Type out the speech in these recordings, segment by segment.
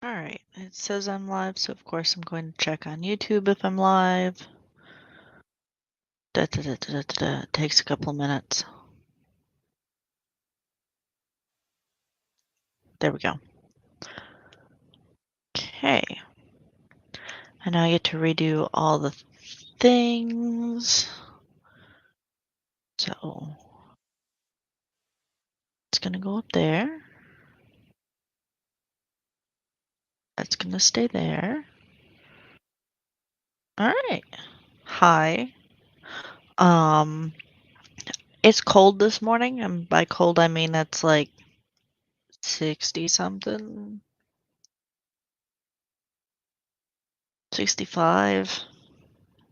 All right, it says I'm live, so of course I'm going to check on YouTube if I'm live. It takes a couple minutes. There we go. Okay. And now I get to redo all the things. So it's going to go up there. That's going to stay there. All right. Hi. Um, it's cold this morning, and by cold I mean it's like 60 something, 65.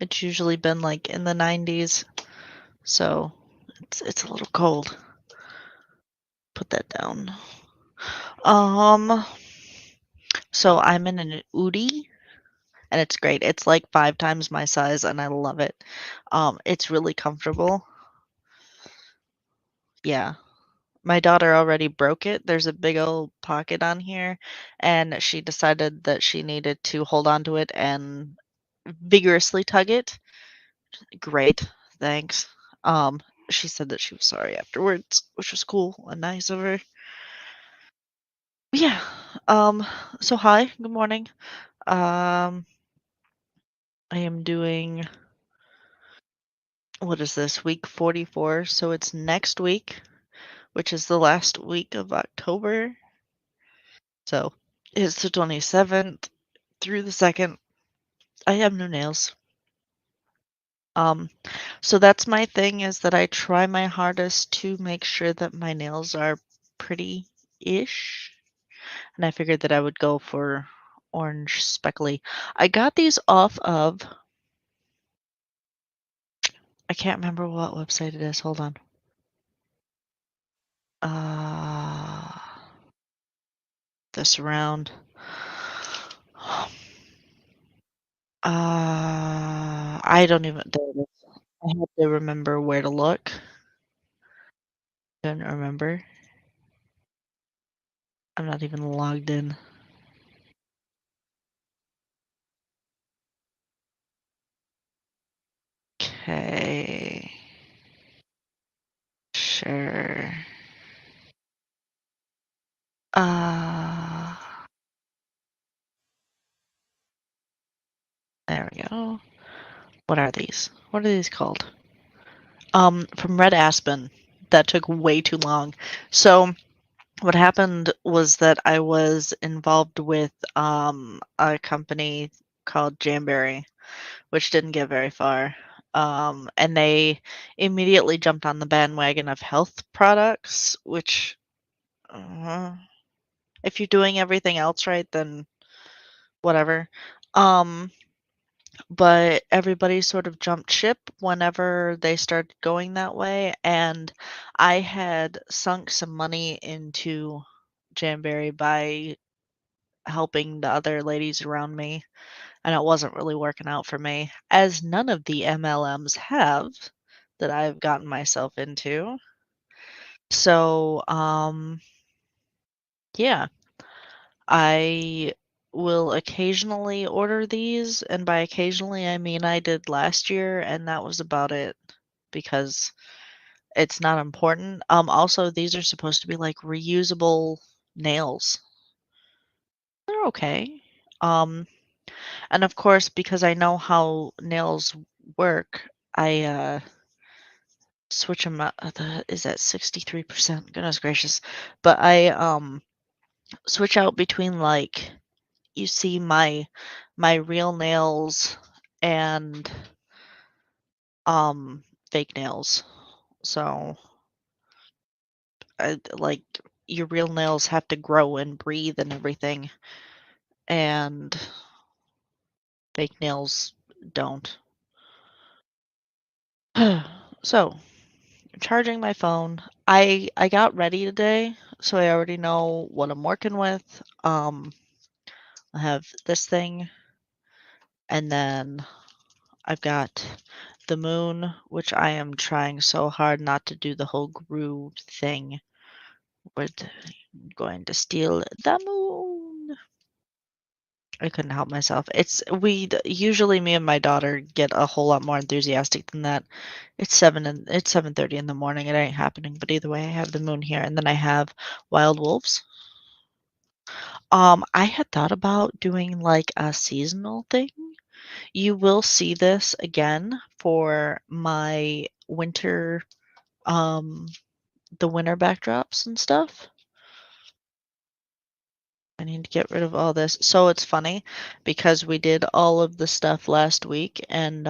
It's usually been like in the 90s, so it's a little cold. Put that down. Um, so I'm in an Udi, and it's great. It's like 5 times my size, and I love it. It's really comfortable. Yeah. My daughter already broke it. There's a big old pocket on here, and she decided that she needed to hold on to it and vigorously tug it. Great, thanks. Um, she said that she was sorry afterwards, which was cool and nice of her. Yeah. Um, so hi, good morning. Um, I am doing, what is this, week 44? So it's next week, which is the last week of October. So it's the 27th through the 2nd. I have new nails. Um, so that's my thing, is that I try my hardest to make sure that my nails are pretty-ish. And I figured that I would go for orange speckly. I got these off of, I can't remember what website it is. Hold on. Uh, this around. I don't even. There it is. I have to remember where to look. Don't remember. I'm not even logged in. Okay. Sure. Uh, there we go. What are these? What are these called? From Red Aspen. That took way too long. So what happened was that I was involved with a company called Jamberry, which didn't get very far. And they immediately jumped on the bandwagon of health products, which, uh, if you're doing everything else right, then whatever. Um, but everybody sort of jumped ship whenever they started going that way, and I had sunk some money into Jamberry by helping the other ladies around me, and it wasn't really working out for me, as none of the MLMs have that I've gotten myself into. So, yeah, I will occasionally order these, and by occasionally I mean I did last year, and that was about it because it's not important. Also, these are supposed to be like reusable nails. They're okay. Um, And of course, because I know how nails work, I switch them out. Is that 63%? Goodness gracious. But I switch out between, like, you see my real nails and fake nails. So like, your real nails have to grow and breathe and everything, and fake nails don't. So charging my phone. I got ready today, so I already know what I'm working with. I have this thing, and then I've got the moon, which I am trying so hard not to do the whole groove thing. We're going to steal the moon. I couldn't help myself. Usually me and my daughter get a whole lot more enthusiastic than that. It's 7:30 in the morning. It ain't happening. But either way, I have the moon here, and then I have wild wolves. I had thought about doing like a seasonal thing. You will see this again for my winter, um, the winter backdrops and stuff. I need to get rid of all this. So it's funny because we did all of the stuff last week and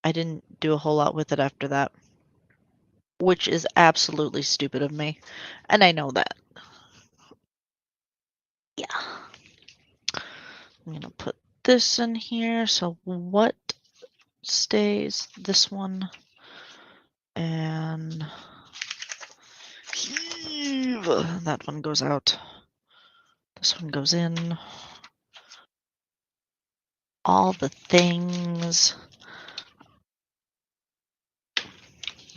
I didn't do a whole lot with it after that, which is absolutely stupid of me. And I know that. Yeah. I'm going to put this in here. So what stays? This one and heave. That one goes out. This one goes in. All the things.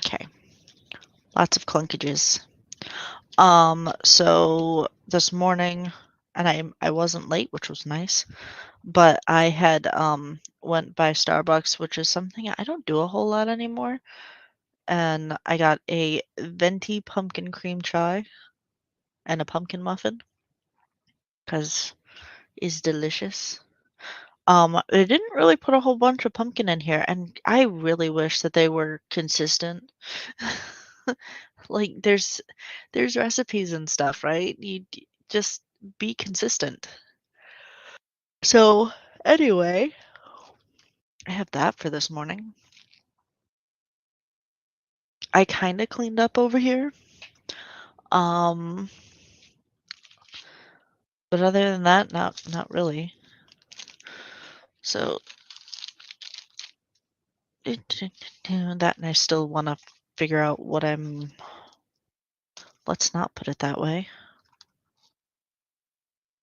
Okay. Lots of clunkages. So this morning, and I wasn't late, which was nice, but I had went by Starbucks, which is something I don't do a whole lot anymore, and I got a venti pumpkin cream chai and a pumpkin muffin because it's delicious. They didn't really put a whole bunch of pumpkin in here, and I really wish that they were consistent. Like there's recipes and stuff, right? Just be consistent. So, anyway, I have that for this morning. I kind of cleaned up over here. Um, but other than that, not really. So, that and I still want to figure out what I'm. Let's not put it that way.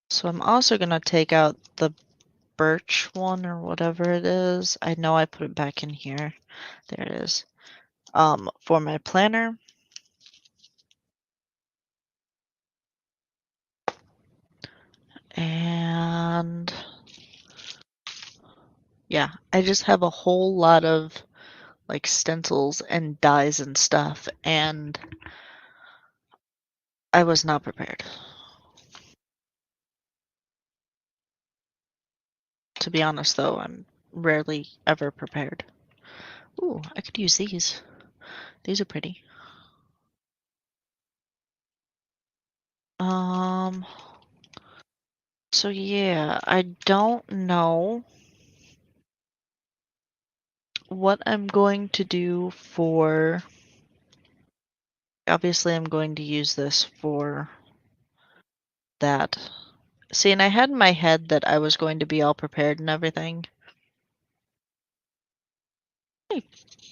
So I'm also gonna take out the birch one or whatever it is. I know I put it back in here. There it is. For my planner. And yeah, I just have a whole lot of like stencils and dies and stuff, and I was not prepared. To be honest, though, I'm rarely ever prepared. Ooh, I could use these. These are pretty. Um, so yeah, I don't know what I'm going to do for. Obviously, I'm going to use this for that. See, and I had in my head that I was going to be all prepared and everything. Hey,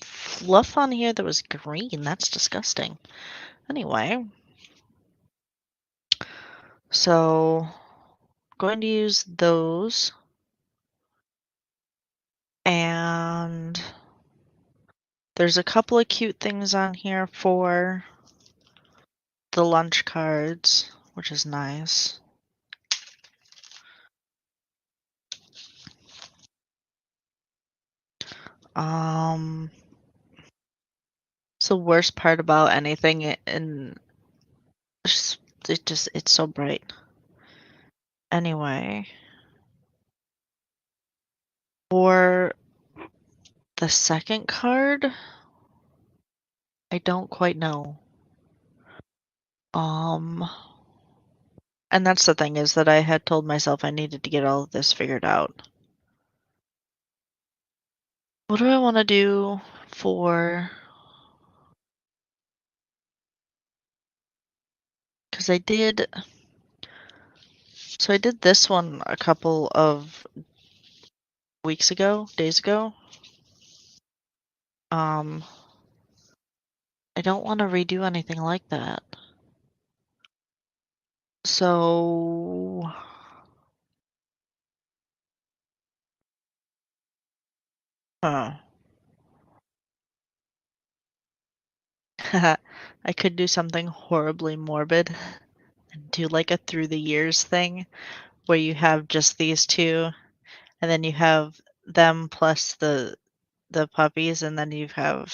fluff on here that was green. That's disgusting. Anyway, so going to use those and there's a couple of cute things on here for the lunch cards, which is nice. Um, it's the worst part about anything and it's so bright. Anyway, for the second card, I don't quite know. Um, and that's the thing is that I had told myself I needed to get all of this figured out. What do I want to do for? Because I did this one a couple of days ago. Um, I don't want to redo anything like that. So, huh. I could do something horribly morbid and do like a through the years thing where you have just these two, and then you have them plus the puppies, and then you have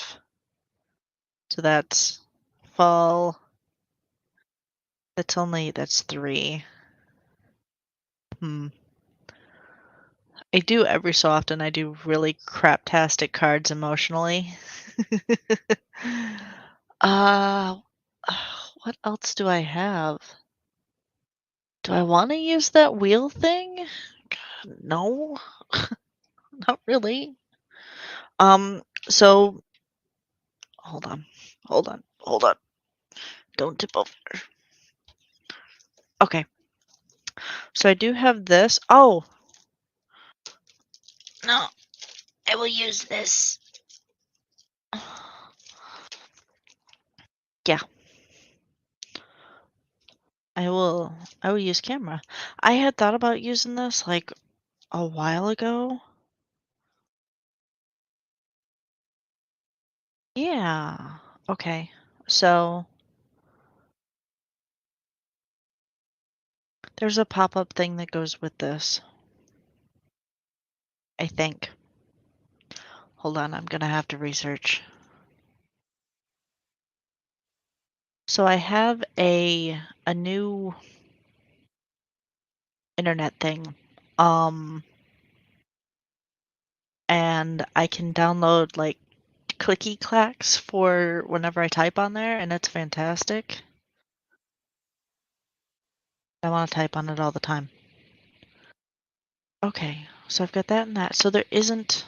so that's fall. That's 3. Hmm. I do every so often, I do really craptastic cards emotionally. Uh, what else do I have? Do I wanna use that wheel thing? No, not really. So hold on, hold on. Don't tip over. Okay, so I do have this. Oh, no, I will use this. Yeah, I will I will use camera. I had thought about using this, like, a while ago. Yeah. Okay. So, there's a pop-up thing that goes with this, I think. Hold on, I'm gonna have to research. So I have a new internet thing, um, and I can download, like, clicky clacks for whenever I type on there, and it's fantastic. I wanna type on it all the time. Okay, so I've got that and that. So there isn't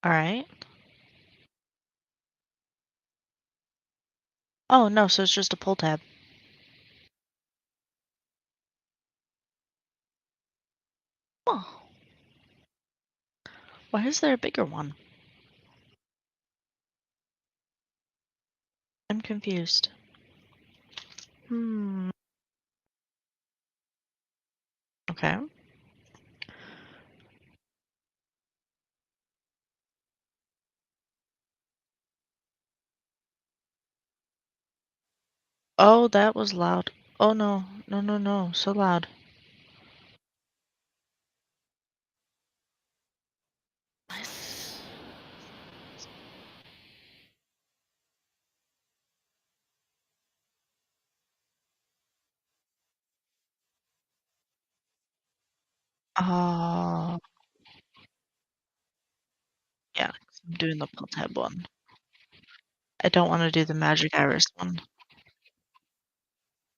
alright. Oh, no, so it's just a pull tab. Oh, why is there a bigger one? I'm confused. Hmm, okay. Oh, that was loud. Oh, no. No, no, no, so loud. Oh, yeah, 'cause I'm doing the pull tab one. I don't wanna do the magic iris one.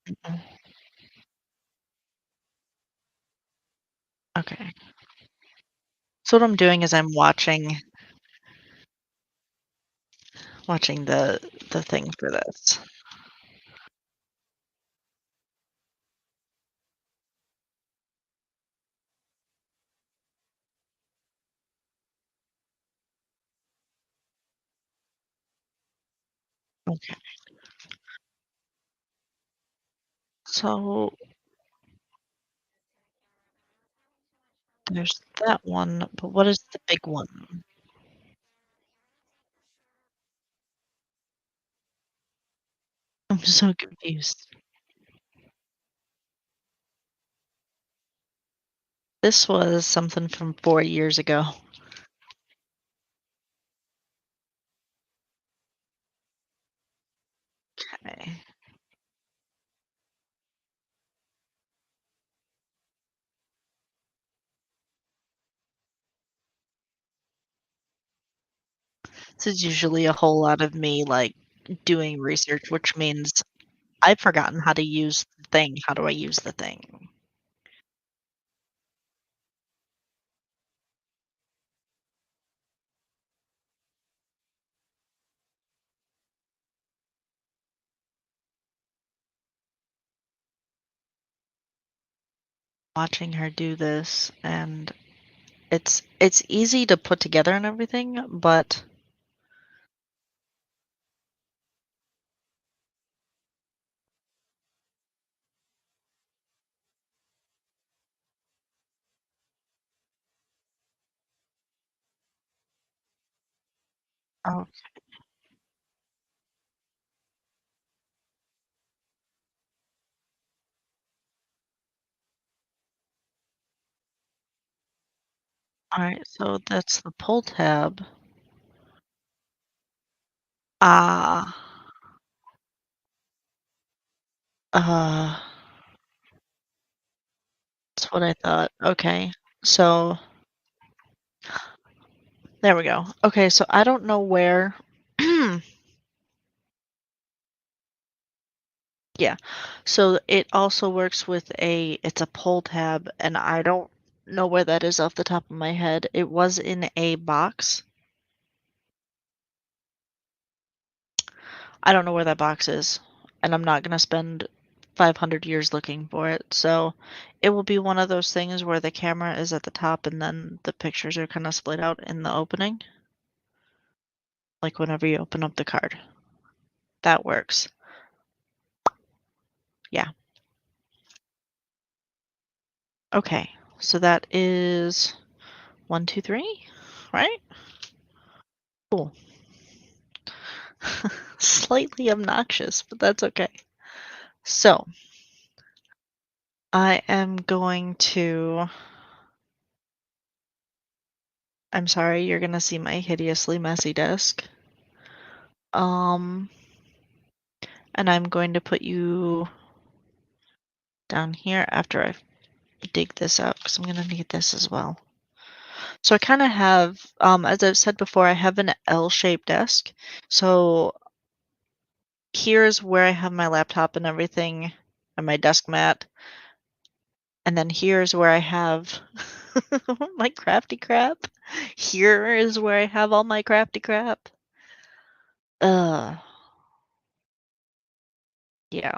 Mm. Okay. So what I'm doing is I'm watching the thing for this. Okay. So there's that one, but what is the big one? I'm so confused. This was something from 4 years ago. Okay. This is usually a whole lot of me, like, doing research, which means I've forgotten how to use the thing. How do I use the thing? Watching her do this, and it's easy to put together and everything, but oh, Alright, so that's the pull tab. Ah, uh, that's what I thought. Okay. So, there we go. Okay, so I don't know where yeah. So it also works with it's a pull tab, and I don't know where that is off the top of my head. It was in a box. I don't know where that box is, and I'm not gonna spend 500 years looking for it. So it will be one of those things where the camera is at the top and then the pictures are kind of split out in the opening, like whenever you open up the card. That works. Yeah. Okay. So that is one, two, three, right? Cool. Slightly obnoxious, but that's okay. So I am going to. I'm sorry, you're gonna see my hideously messy desk. Um, and I'm going to put you down here after I dig this out because I'm gonna need this as well. So I kind of have, as I've said before, I have an L-shaped desk. So here's where I have my laptop and everything, and my desk mat, and then here's where I have my crafty crap. Here is where I have all my crafty crap. Uh, yeah.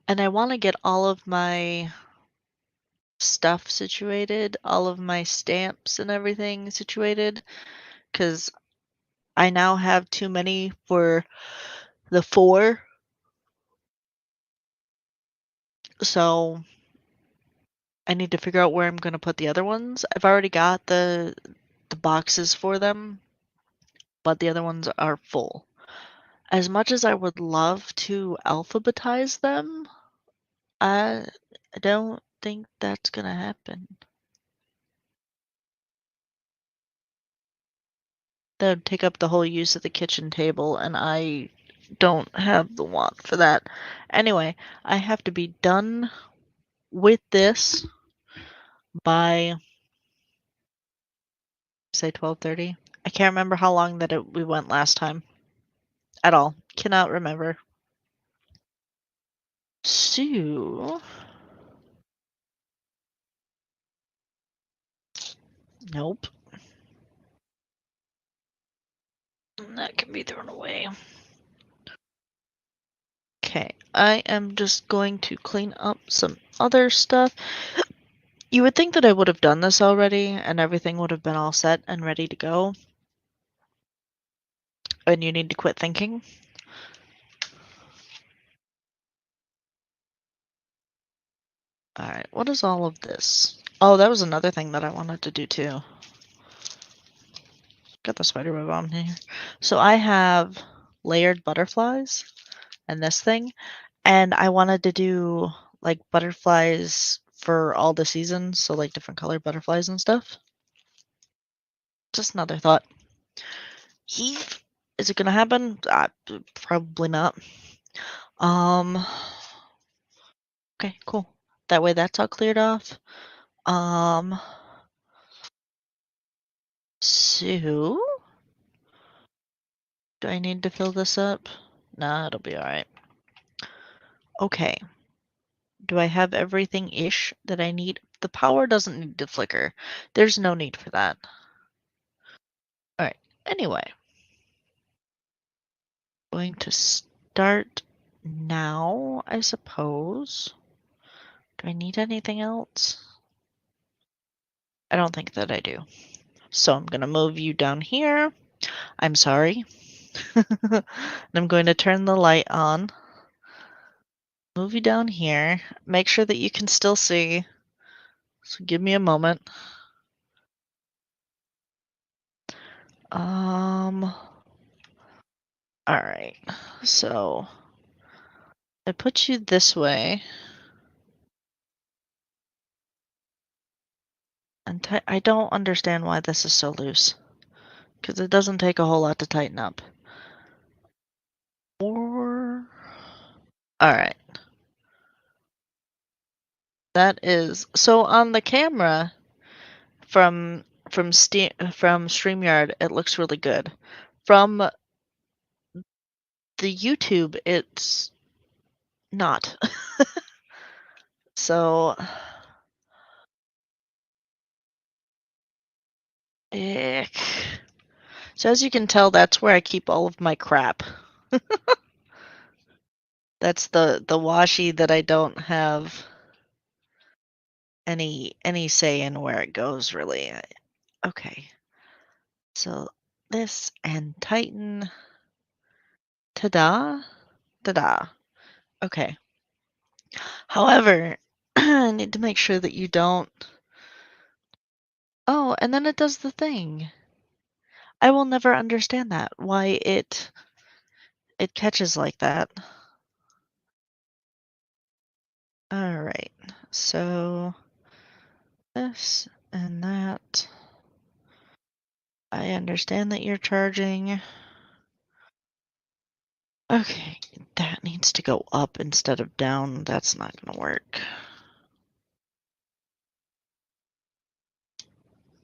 And I want to get all of my stuff situated, all of my stamps and everything situated, because I now have too many for the four. So I need to figure out where I'm going to put the other ones. I've already got the boxes for them, but the other ones are full. As much as I would love to alphabetize them, I don't think that's gonna happen. That would take up the whole use of the kitchen table, and I don't have the want for that. Anyway, I have to be done with this by say 12:30. I can't remember how long that we went last time at all. Cannot remember. So, nope. That can be thrown away. Okay, I am just going to clean up some other stuff. You would think that I would have done this already and everything would have been all set and ready to go, and you need to quit thinking. Alright, what is all of this? Oh, that was another thing that I wanted to do too. Got the spider web on here. So I have layered butterflies and this thing, and I wanted to do like butterflies for all the seasons, so like different colored butterflies and stuff. Just another thought. Heave. Is it gonna happen? Probably not. Um. Okay, cool. That way that's all cleared off. Um. So, do I need to fill this up? Nah, it'll be alright. Okay. Do I have everything-ish that I need? The power doesn't need to flicker. There's no need for that. Alright. Anyway. Going to start now, I suppose. Do I need anything else? I don't think that I do. So I'm going to move you down here. I'm sorry. And I'm going to turn the light on. Move you down here. Make sure that you can still see. So give me a moment. Alright. So I put you this way. And I don't understand why this is so loose. Because it doesn't take a whole lot to tighten up. Or... Alright. That is... So on the camera, from StreamYard, it looks really good. From the YouTube, it's not. So... Ick. So as you can tell, that's where I keep all of my crap. That's the washi that I don't have any say in where it goes, really. Okay. So this and tighten. Ta-da. Ta-da. Okay. However, I need to make sure that you don't... Oh, and then it does the thing. I will never understand that. Why it catches like that. Alright. So this and that. I understand that you're charging. Okay, that needs to go up instead of down. That's not gonna work.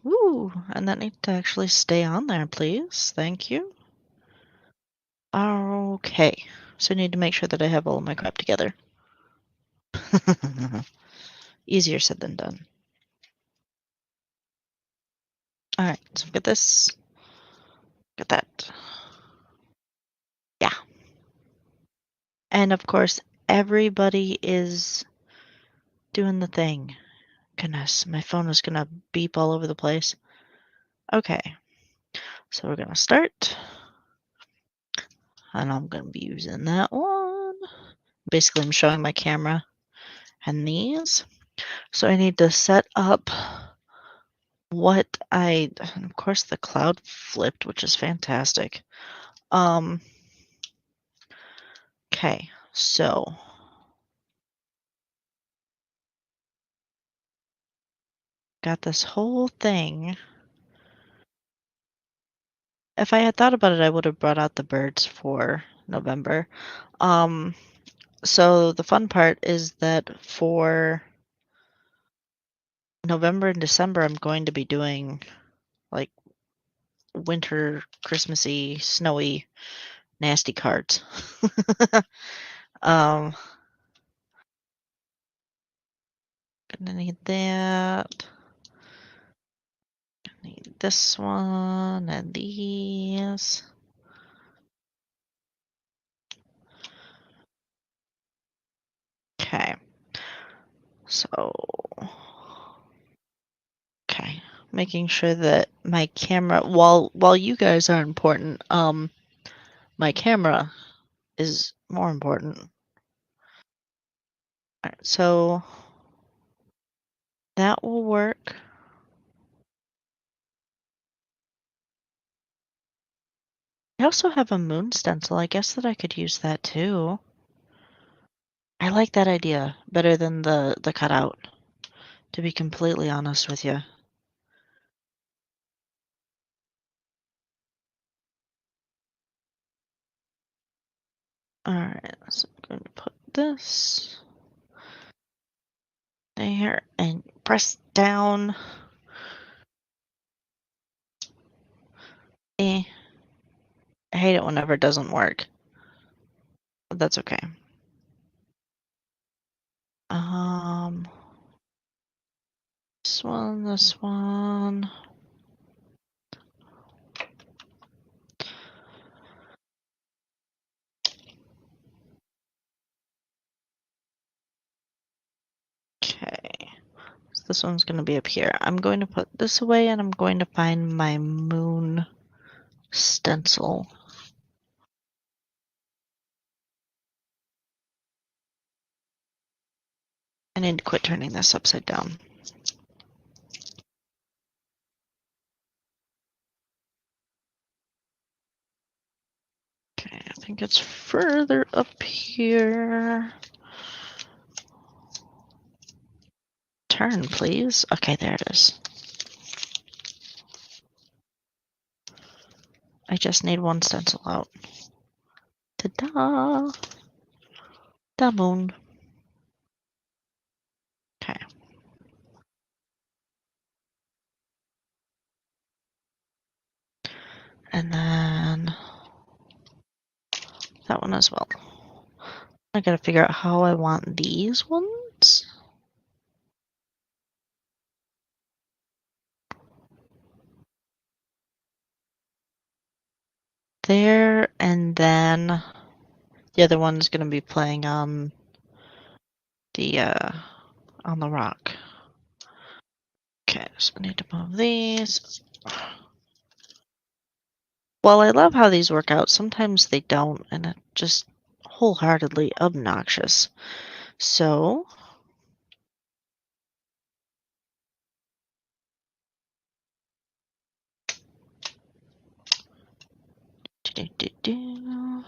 Ooh, and that needs to actually stay on there, please. Thank you. Okay, so I need to make sure that I have all of my crap together. Easier said than done. Alright, so get this. Get that. Yeah. And of course, everybody is doing the thing. Goodness, my phone is gonna beep all over the place. Okay, so we're gonna start. And I'm gonna be using that one. Basically, I'm showing my camera and these. So I need to set up what of course the cloud flipped, which is fantastic. Okay, so got this whole thing. If I had thought about it, I would have brought out the birds for November. So the fun part is that for November and December, I'm going to be doing like winter, Christmassy, snowy, nasty cards. um, Gonna need that. Gonna need this one and these. Okay. So, okay, making sure that my camera, while you guys are important, my camera is more important. All right, so that will work. I also have a moon stencil. I guess that I could use that too. I like that idea better than the cutout, to be completely honest with you. Alright, so I'm going to put this there and press down. I hate it whenever it doesn't work, but that's okay. Um, this one. Okay, so this one's going to be up here. I'm going to put this away and I'm going to find my moon stencil. I need to quit turning this upside down. Okay, I think it's further up here. Turn, please. Okay, there it is. I just need one stencil out. Ta-da! Da moon. Okay. And then that one as well. I gotta figure out how I want these ones. There, and then the other one's gonna be playing the on the rock. Okay, so I need to move these. Well, I love how these work out. Sometimes they don't, and it just wholeheartedly obnoxious. So, do-do-do-do.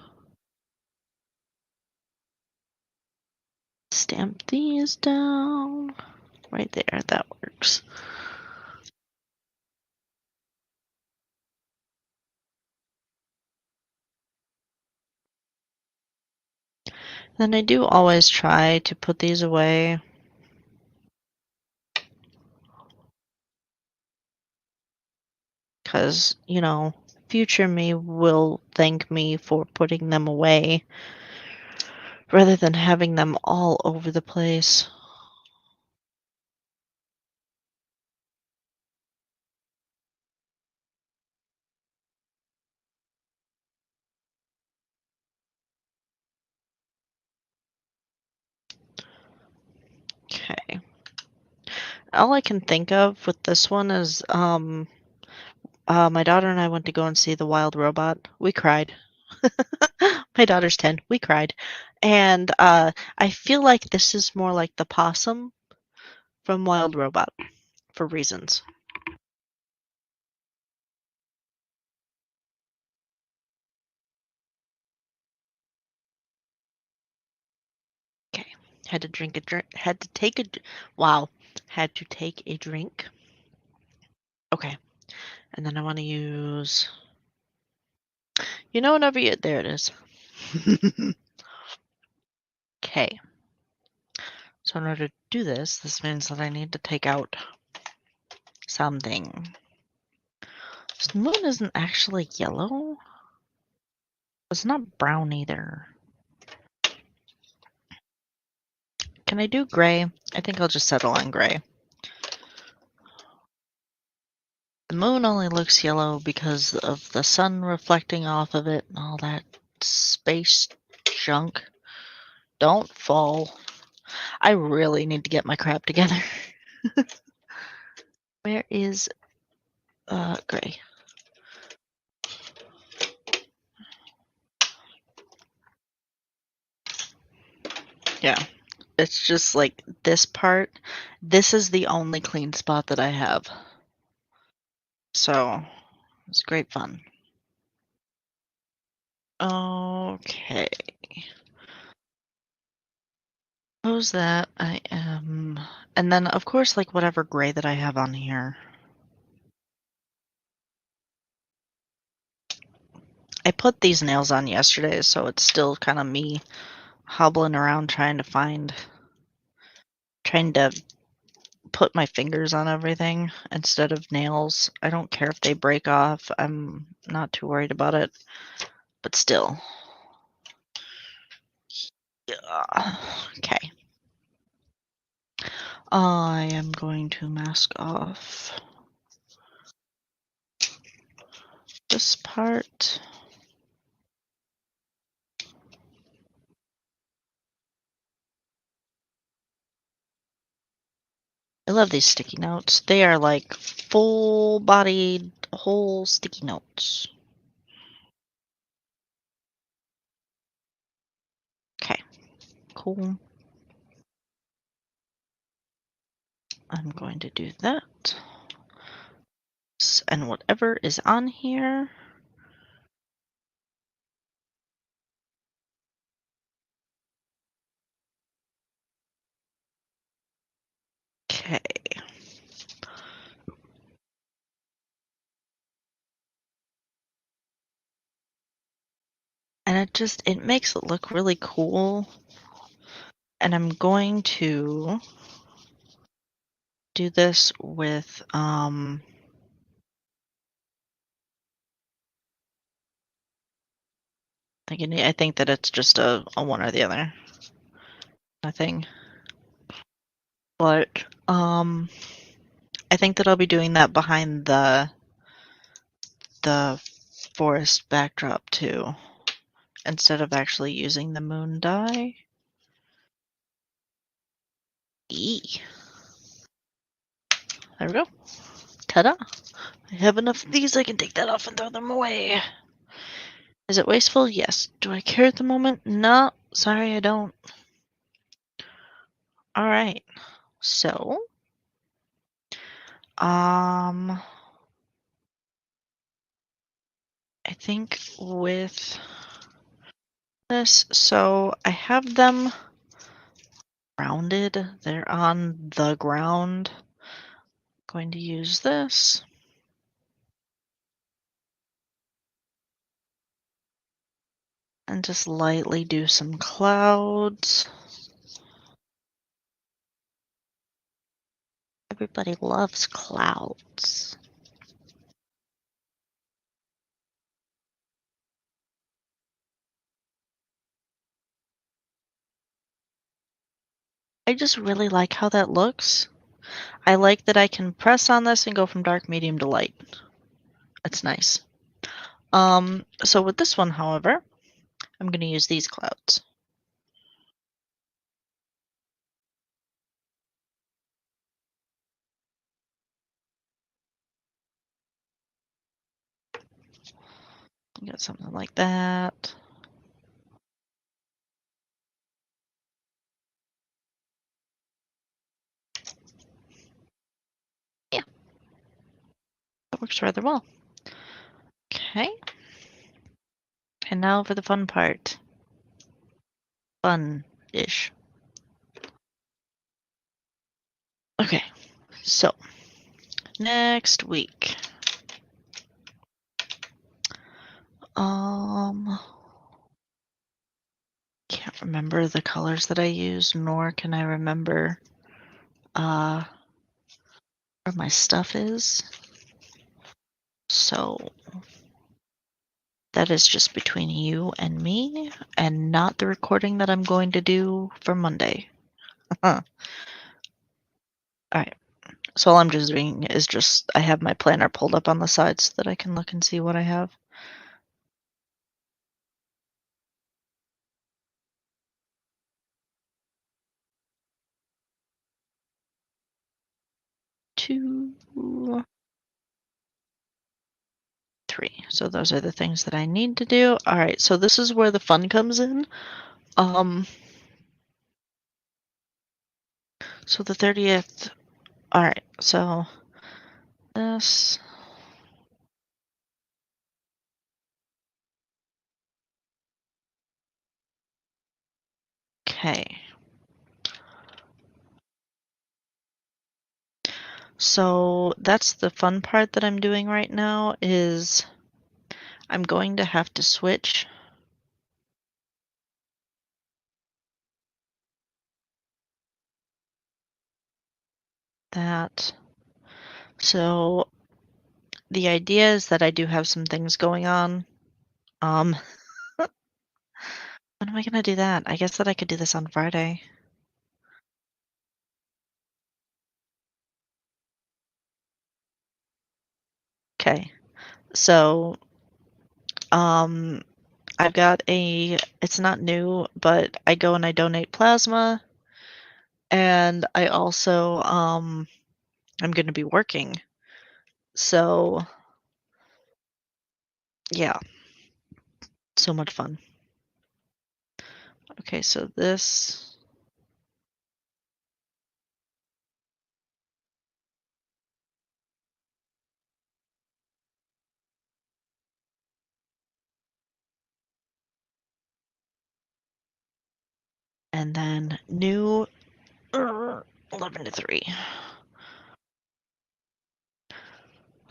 Stamp these down. Right there, that works. Then I do always try to put these away. Because, future me will thank me for putting them away rather than having them all over the place. Okay. All I can think of with this one is my daughter and I went to go and see The Wild Robot. We cried. My daughter's 10. We cried. And I feel like this is more like the possum from Wild Robot for reasons. Okay. Had to drink a drink. Had to take a. Wow. Had to take a drink. Okay. And then I want to use. Whenever you. There it is. Okay. So in order to do this, this means that I need to take out something. So the moon isn't actually yellow. It's not brown either. Can I do gray? I think I'll just settle on gray. The moon only looks yellow because of the sun reflecting off of it and all that space junk. Don't fall. I really need to get my crap together. Where is gray? Yeah. It's just like this part. This is the only clean spot that I have. So it's great fun. Okay. Close that. I am. And then, of course, like whatever gray that I have on here. I put these nails on yesterday, so it's still kind of me hobbling around trying to put my fingers on everything instead of nails. I don't care if they break off. I'm not too worried about it, but still. Yeah. Okay. I am going to mask off this part. I love these sticky notes. They are like full-bodied, whole sticky notes. Okay, cool. I'm going to do that. And whatever is on here. Okay. it makes it look really cool. And I'm going to do this with I think that it's just a one or the other. Nothing. But I think that I'll be doing that behind the forest backdrop too, instead of actually using the moon dye. Eee. There we go. Ta-da! I have enough of these, I can take that off and throw them away. Is it wasteful? Yes. Do I care at the moment? No. Sorry, I don't. Alright. So, I think with this, so I have them rounded. They're on the ground. Going to use this. And just lightly do some clouds. Everybody loves clouds. I just really like how that looks. I like that I can press on this and go from dark, medium to light. It's nice. So with this one, however, I'm going to use these clouds. Get something like that. Yeah, that works rather well. Okay. And now for the fun part. Fun-ish. Okay, so next week. Can't remember the colors that I use, nor can I remember where my stuff is. So that is just between you and me, and not the recording that I'm going to do for Monday. Alright. So all I'm just doing is I have my planner pulled up on the side so that I can look and see what I have. Two, three. So those are the things that I need to do. Alright, so this is where the fun comes in. So the 30th. Alright, so this. Okay. So that's the fun part that I'm doing right now is I'm going to have to switch that. So the idea is that I do have some things going on. When am I gonna do that? I guess that I could do this on Friday. Okay. So, um, I've got it's not new, but I go and I donate plasma, and I also, I'm gonna be working. So, yeah, so much fun. Okay, so this, and then new 11 to 3.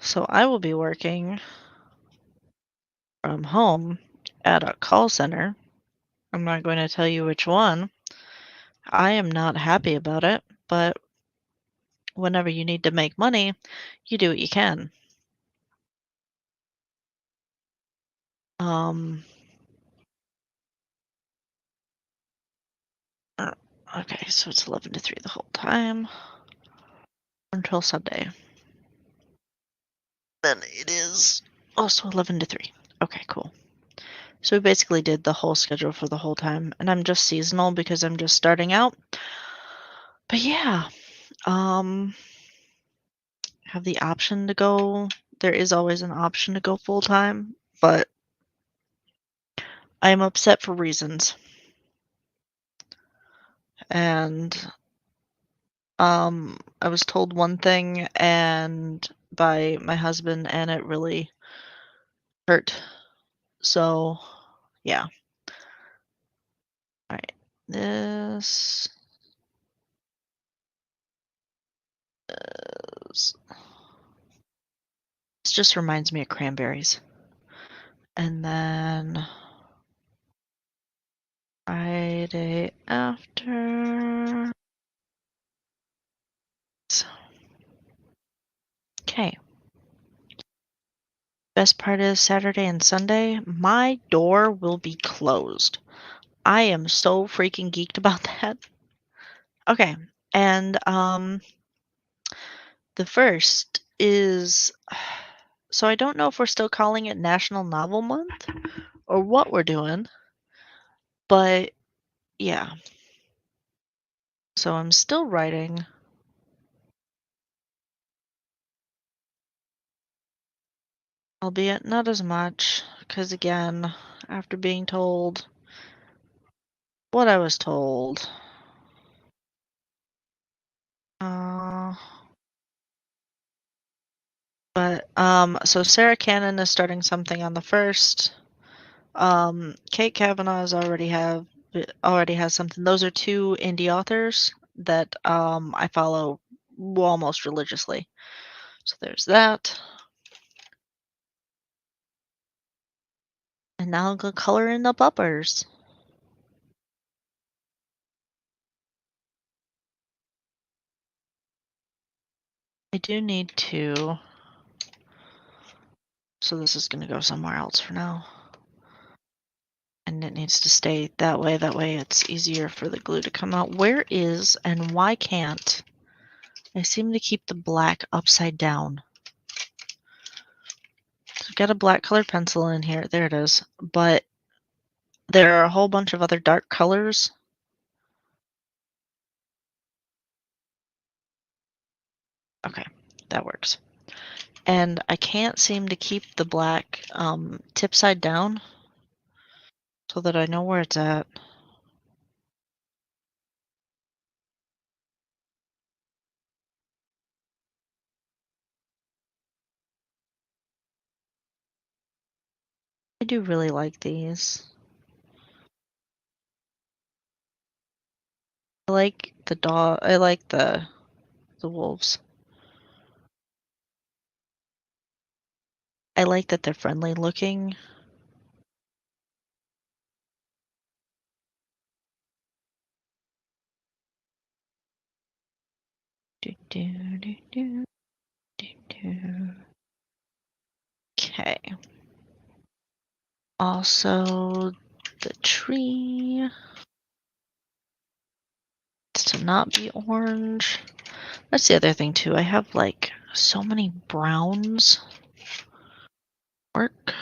So I will be working from home, at a call center. I'm not going to tell you which one. I am not happy about it, but whenever you need to make money, you do what you can. Um, uh, okay, so it's 11 to 3 the whole time until Sunday. Then it is also 11 to 3. Okay, cool. So we basically did the whole schedule for the whole time, and I'm just seasonal because I'm just starting out. But yeah, um, have the option to go. There is always an option to go full time, but I am upset for reasons. And I was told one thing and by my husband and it really hurt. So, yeah. All right. This is this just reminds me of cranberries. And then Friday after. Okay. Best part is Saturday and Sunday, my door will be closed. I am so freaking geeked about that. Okay. And the first is so I don't know if we're still calling it National Novel Month or what we're doing, but yeah. So I'm still writing, albeit not as much, because again, after being told what I was told, uh, but so Sarah Cannon is starting something on the first. Kate Kavanaugh's already has something. Those are two indie authors that I follow almost religiously. So there's that. And now I'll go color in the bumpers. I do need to. So this is going to go somewhere else for now. And it needs to stay that way. That way it's easier for the glue to come out. Where is and why can't I seem to keep the black upside down? So I've got a black colored pencil in here. There it is. But there are a whole bunch of other dark colors. Okay, that works. And I can't seem to keep the black tip side down so that I know where it's at. I do really like these. I like the dog. I like the wolves. I like that they're friendly looking. Do, do, do, do, do, do. Okay. Also, the tree. It's to not be orange. That's the other thing too. I have like so many browns. Work.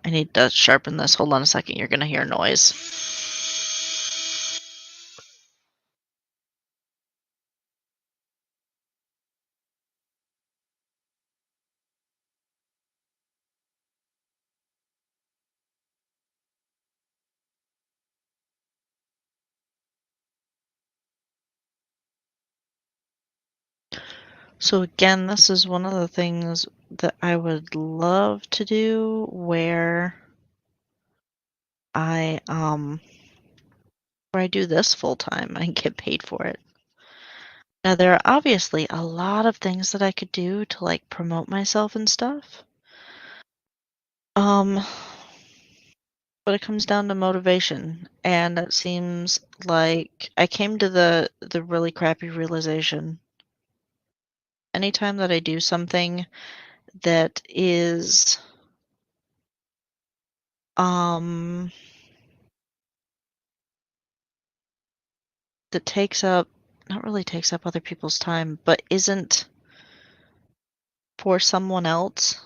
I need to sharpen this. Hold on a second. You're gonna hear noise. So again, this is one of the things that I would love to do I um where I do this full time and get paid for it. Now there are obviously a lot of things that I could do to like promote myself and stuff. Um but it comes down to motivation, and it seems like I came to the really crappy realization. Anytime that I do something that is um that takes up not really takes up other people's time, but isn't for someone else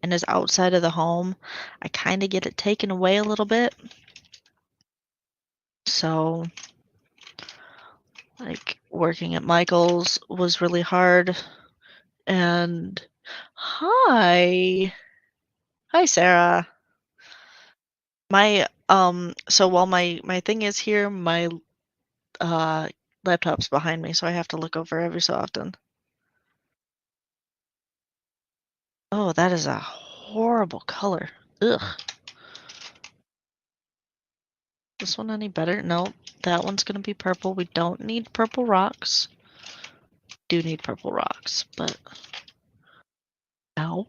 and is outside of the home, I kind of get it taken away a little bit. So, like working at Michael's was really hard. And hi, hi Sarah. So while my thing is here, my uh laptop's behind me, so I have to look over every so often. Oh, that is a horrible color. Ugh. This one any better? No, that one's gonna be purple. We don't need purple rocks. Do need purple rocks, but no.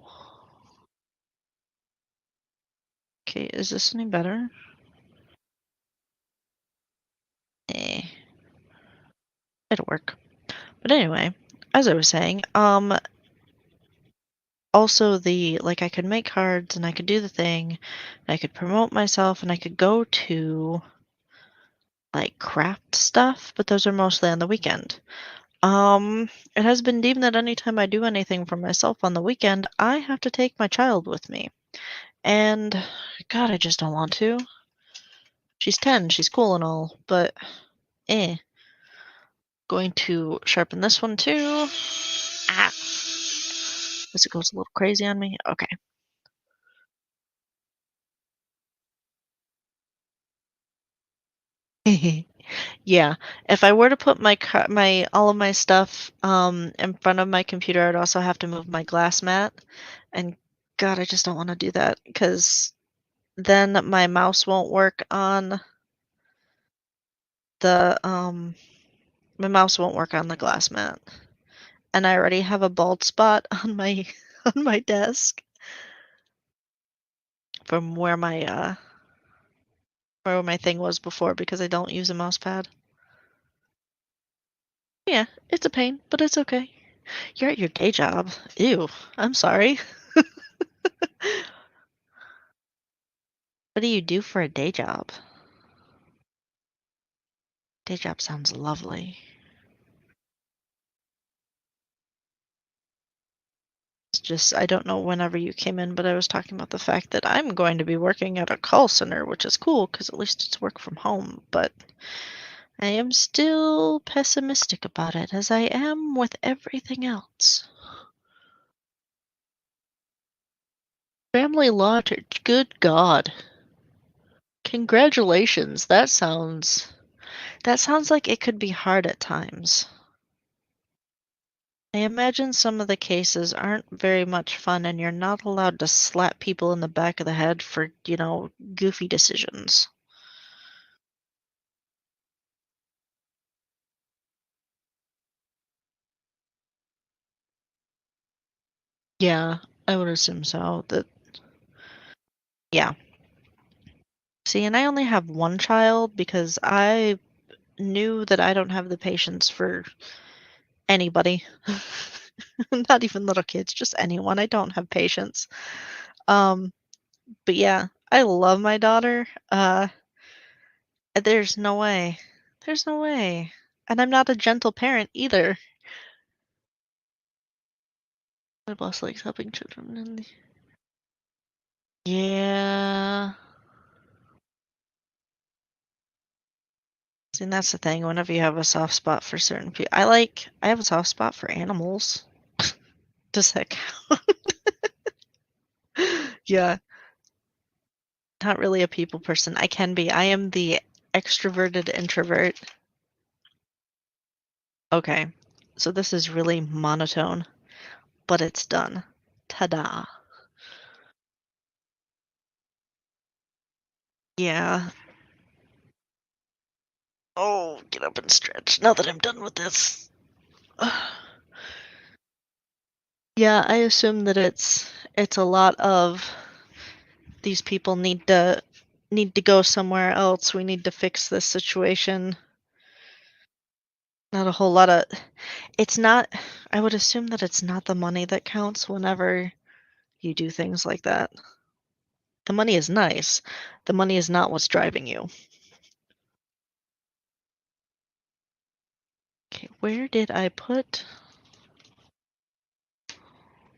Okay, is this any better? Eh, it'll work. But anyway, as I was saying, also the like I could make cards and I could do the thing, I could promote myself and I could go to like craft stuff, but those are mostly on the weekend. It has been deemed that anytime I do anything for myself on the weekend, I have to take my child with me. And God, I just don't want to. She's 10, she's cool and all, but eh. Going to sharpen this one too. Ah, as it goes a little crazy on me. Okay. Yeah, if I were to put my all of my stuff in front of my computer, I'd also have to move my glass mat, and God, I just don't want to do that because then the my mouse won't work on the glass mat, and I already have a bald spot on my on my desk from where my thing was before because I don't use a mouse pad. Yeah, it's a pain, but it's okay. You're at your day job. Ew, I'm sorry. What do you do for a day job? Day job sounds lovely. It's just, I don't know whenever you came in, but I was talking about the fact that I'm going to be working at a call center, which is cool because at least it's work from home, but I am still pessimistic about it, as I am with everything else. Family law, good God. Congratulations. That sounds like it could be hard at times. I imagine some of the cases aren't very much fun and you're not allowed to slap people in the back of the head for, goofy decisions. Yeah, I would assume so. Yeah. See, and I only have one child because I knew that I don't have the patience for anybody. Not even little kids, just anyone. I don't have patience. Um, but yeah, I love my daughter. There's no way. There's no way. And I'm not a gentle parent either. My boss likes helping children. Yeah. See, and that's the thing. Whenever you have a soft spot for certain people, I have a soft spot for animals. Does that count? Yeah. Not really a people person. I can be. I am the extroverted introvert. Okay. So this is really monotone, but it's done. Ta-da. Yeah. Oh, get up and stretch. Now that I'm done with this. Yeah, I assume that it's a lot of these people need to need to go somewhere else. We need to fix this situation. Not a whole lot of it's not I would assume that it's not the money that counts whenever you do things like that. The money is nice. The money is not what's driving you. Okay, where did I put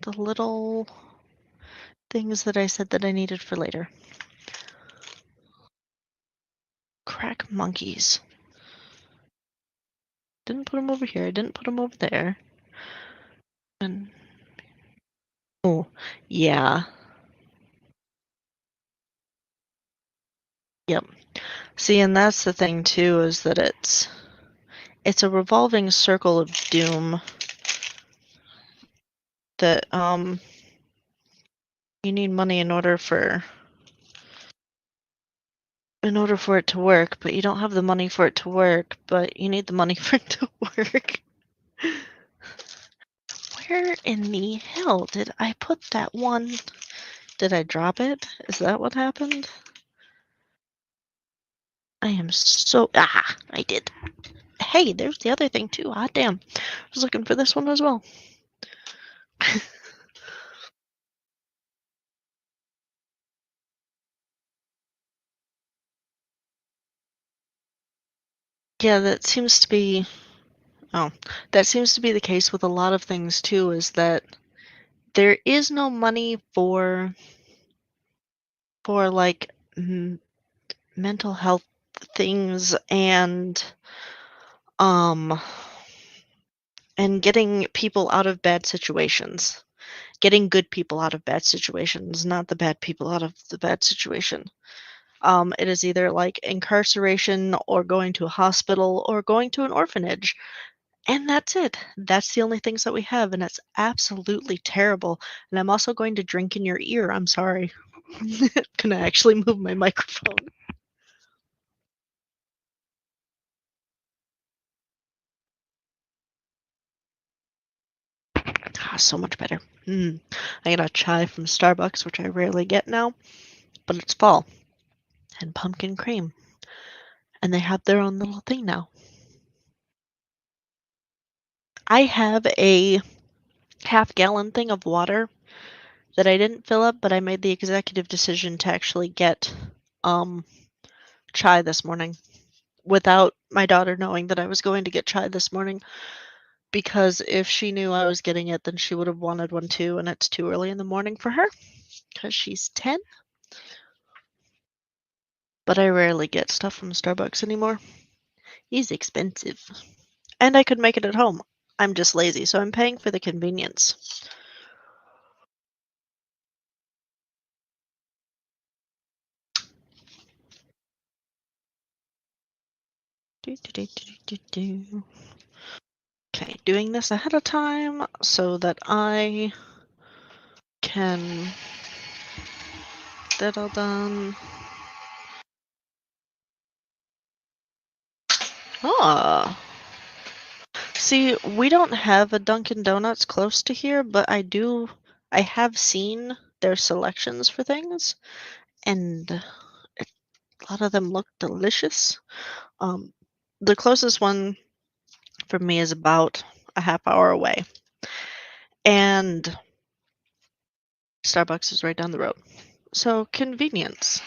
the little things that I said that I needed for later? Crack monkeys. Didn't put them over here. Didn't put them over there. And oh, yeah. Yep. See, and that's the thing too, is that it's a revolving circle of doom that you need money in order for it to work, but you don't have the money for it to work, but you need the money for it to work. Where in the hell did I put that one? Did I drop it? Is that what happened? I am so I did. Hey, there's the other thing too. Ah, damn. I was looking for this one as well. Yeah, oh, that seems to be the case with a lot of things too, is that there is no money for like mental health things um and getting people out of bad situations. Getting good people out of bad situations, not the bad people out of the bad situation. It is either like incarceration or going to a hospital or going to an orphanage. And that's it. That's the only things that we have, and it's absolutely terrible. And I'm also going to drink in your ear. I'm sorry. Can I actually move my microphone? Ah, so much better. I got a chai from Starbucks, which I rarely get now, but it's fall and pumpkin cream, and they have their own little thing now. I have a half-gallon thing of water that I didn't fill up, but I made the executive decision to actually get um chai this morning without my daughter knowing that I was going to get chai this morning, because if she knew I was getting it, then she would have wanted one too, and it's too early in the morning for her because she's 10. But I rarely get stuff from Starbucks anymore. He's expensive. And I could make it at home. I'm just lazy, so I'm paying for the convenience. Do, do, do, do, do, do. Okay, doing this ahead of time so that I can get that all done. Ah, see, we don't have a Dunkin' Donuts close to here, but I have seen their selections for things, and a lot of them look delicious. Um, the closest one for me is about a half hour away, and Starbucks is right down the road. So, convenience.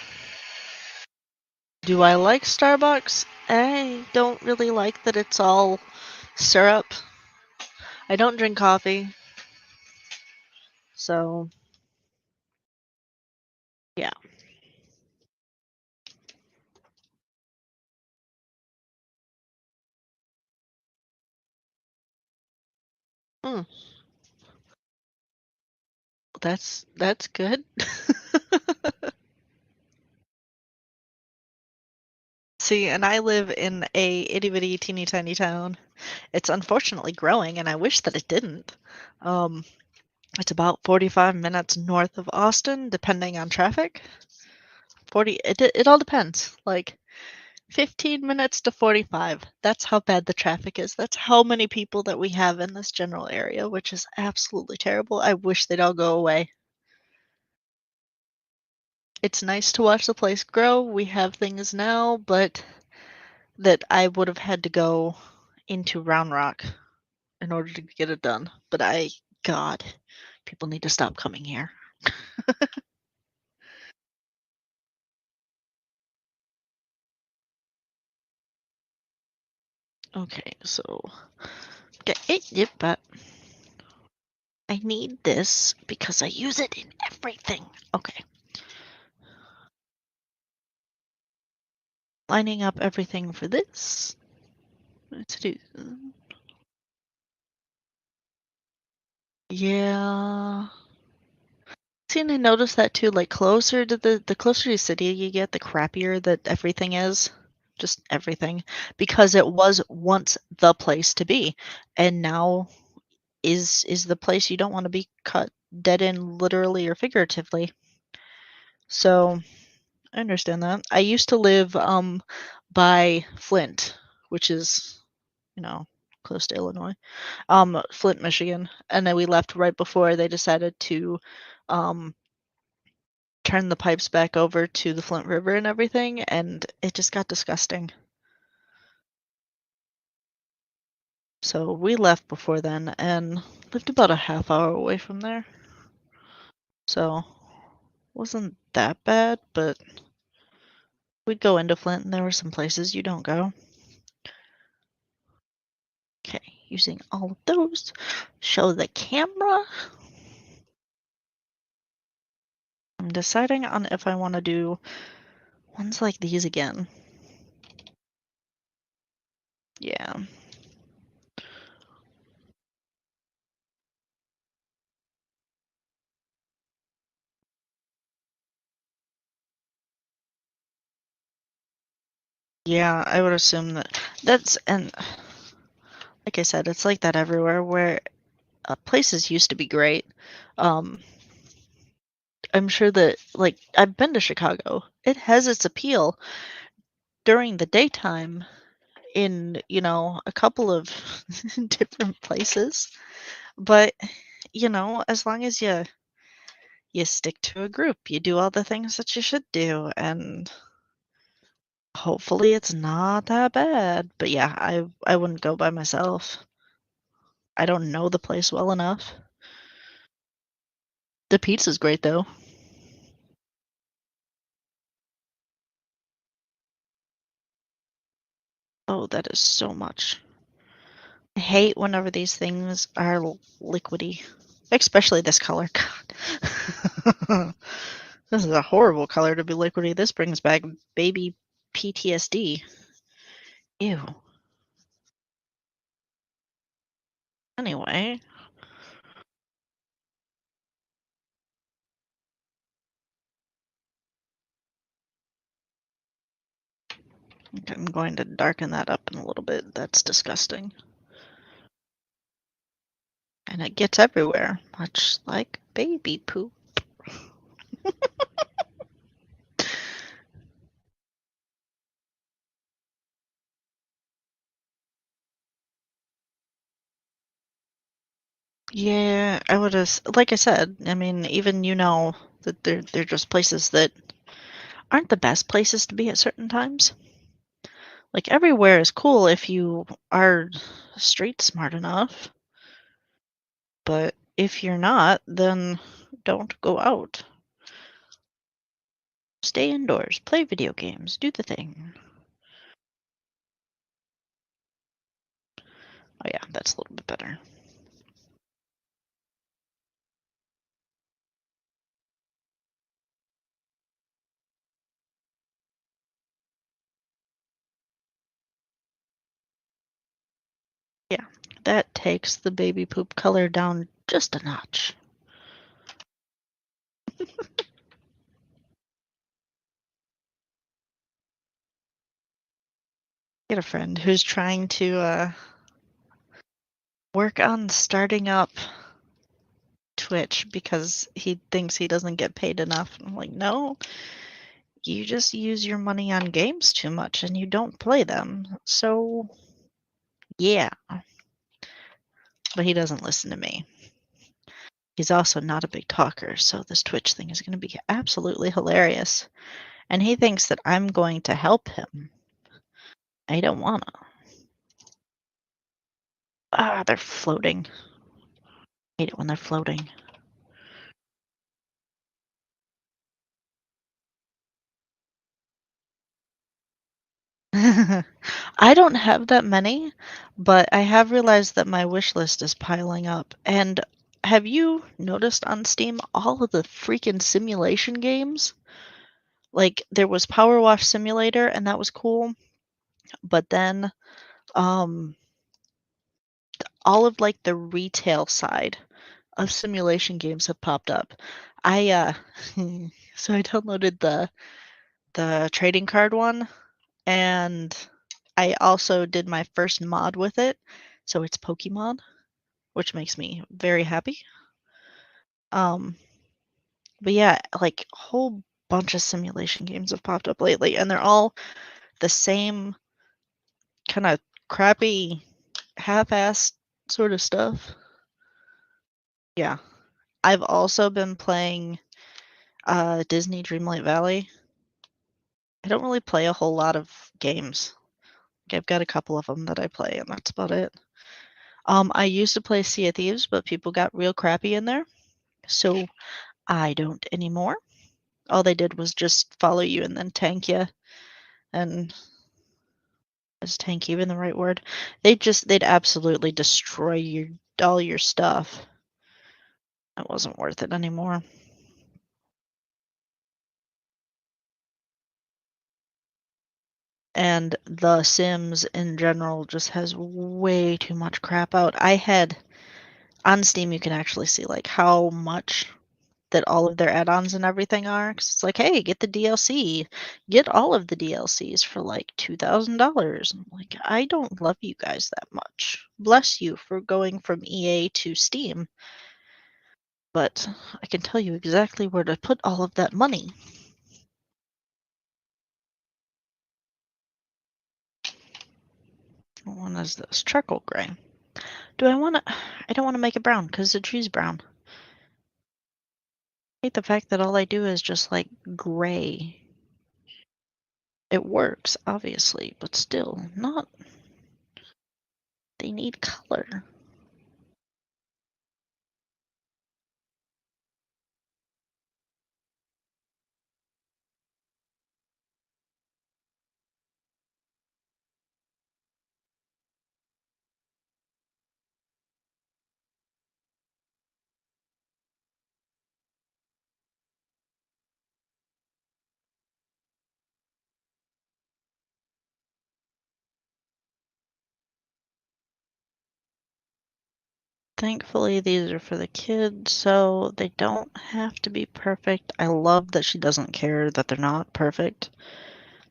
Do I like Starbucks? I don't really like that it's all syrup. I don't drink coffee, so yeah. Mm, that's good. See, and I live in a itty bitty teeny tiny town. It's unfortunately growing, and I wish that it didn't. Um, it's about 45 minutes north of Austin, depending on traffic. 40, it all depends. Like 15 minutes to 45. That's how bad the traffic is. That's how many people that we have in this general area, which is absolutely terrible. I wish they'd all go away. It's nice to watch the place grow. We have things now, but that I would have had to go into Round Rock in order to get it done. But God, people need to stop coming here. Okay, so get it, yep, but I need this because I use it in everything. Okay, lining up everything for this. Let's do. Yeah. See, and I noticed that too. Like closer to the closer to the city you get, the crappier that everything is. Just everything, because it was once the place to be, and now is the place you don't want to be cut dead in, literally or figuratively. So I understand that. I used to live by Flint, which is, you know, close to Illinois. Flint, Michigan, and then we left right before they decided to um turn the pipes back over to the Flint River and everything, and it just got disgusting. So we left before then and lived about a half hour away from there. So wasn't that bad, but we'd go into Flint and there were some places you don't go. Okay, using all of those. Show the camera. I'm deciding on if I want to do ones like these again. Yeah. Yeah, I would assume that and like I said, it's like that everywhere where places used to be great. Um, I'm sure that, like, I've been to Chicago. It has its appeal during the daytime in, a couple of different places. But, as long as you stick to a group, you do all the things that you should do, and hopefully it's not that bad. But yeah, I wouldn't go by myself. I don't know the place well enough. The pizza's great though. Oh, that is so much. I hate whenever these things are liquidy, especially this color. God. This is a horrible color to be liquidy. This brings back baby PTSD. Ew. Anyway, I'm going to darken that up in a little bit. That's disgusting. And it gets everywhere, much like baby poop. Yeah, I would have, like I said, I mean, even that they're just places that aren't the best places to be at certain times. Like everywhere is cool if you are street smart enough, but if you're not, then don't go out. Stay indoors, play video games, do the thing. Oh yeah, that's a little bit better. Yeah, that takes the baby poop color down just a notch. Get a friend who's trying to work on starting up Twitch because he thinks he doesn't get paid enough. I'm like, no, you just use your money on games too much and you don't play them. So, yeah. But he doesn't listen to me. He's also not a big talker, so this Twitch thing is gonna be absolutely hilarious. And he thinks that I'm going to help him. I don't wanna. Ah, they're floating. Hate it when they're floating. I don't have that many, but I have realized that my wish list is piling up. And have you noticed on Steam all of the freaking simulation games? Like there was Power Wash Simulator and that was cool, but then um all of like the retail side of simulation games have popped up. I so I downloaded the trading card one and I also did my first mod with it. So it's Pokemon, which makes me very happy. Um, but yeah, like a whole bunch of simulation games have popped up lately, and they're all the same kind of crappy, half-assed sort of stuff. Yeah, I've also been playing Disney Dreamlight Valley. I don't really play a whole lot of games. Like, I've got a couple of them that I play, and that's about it. I used to play Sea of Thieves, but people got real crappy in there, so I don't anymore. All they did was just follow you and then tank you, and is tank even the right word? They'd absolutely destroy your all your stuff. It wasn't worth it anymore. And The Sims in general just has way too much crap out. I had on Steam you can actually see like how much that all of their add-ons and everything are. 'Cause it's like, hey, get the DLC, get all of the DLCs for like $2,000. I'm like, I don't love you guys that much. Bless you for going from EA to Steam, but I can tell you exactly where to put all of that money. What one is this? Charcoal gray. Do I want to? I don't want to make it brown because the tree's brown. I hate the fact that all I do is just like gray. It works, obviously, but still, not. They need color. Thankfully, these are for the kids, so they don't have to be perfect. I love that she doesn't care that they're not perfect.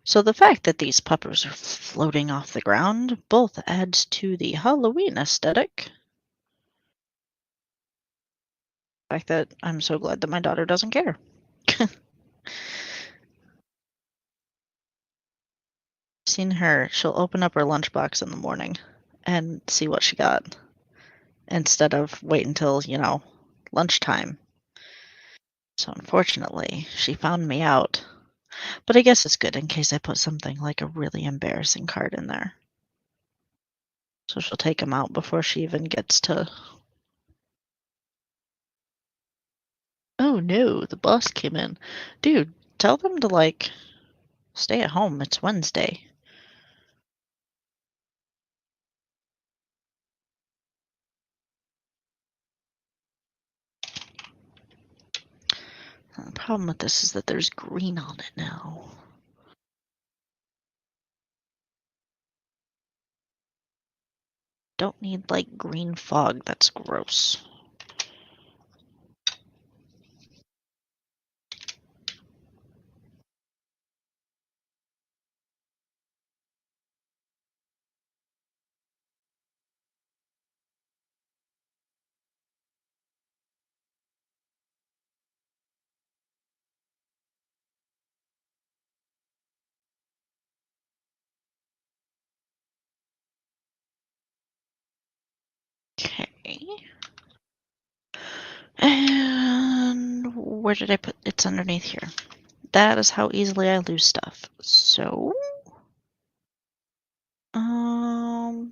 So the fact that these puppers are floating off the ground both adds to the Halloween aesthetic. The fact that I'm so glad that my daughter doesn't care. Seen her, she'll open up her lunchbox in the morning and see what she got instead of wait until, lunchtime. So unfortunately, she found me out. But I guess it's good in case I put something like a really embarrassing card in there. So she'll take them out before she even gets to. Oh no, the boss came in. Dude, tell them to stay at home. It's Wednesday. The problem with this is that there's green on it now. Don't need green fog. That's gross. Okay. And where did I put it's underneath here. That is how easily I lose stuff. So, um,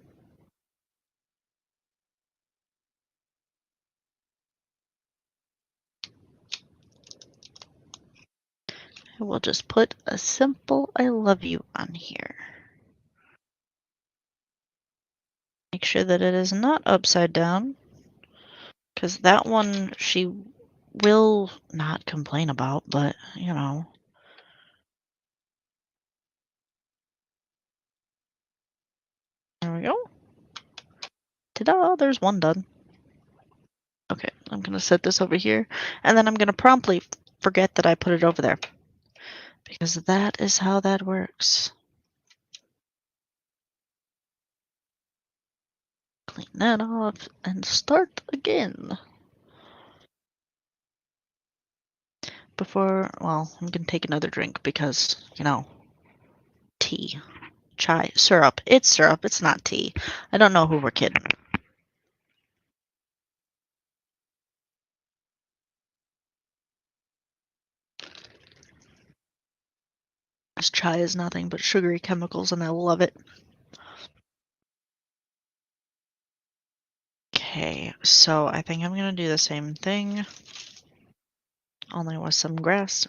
I will just put a simple I love you on here. Make sure that it is not upside down, because that one she will not complain about, but you know. There we go. Ta-da! There's one done. Okay, I'm gonna set this over here, and then I'm gonna promptly forget that I put it over there, because that is how that works. Clean that off and start again. Well, I'm gonna take another drink because, you know, tea, chai, syrup. It's syrup, it's not tea. I don't know who we're kidding. This chai is nothing but sugary chemicals and I love it. Okay, so I think I'm gonna do the same thing, only with some grass.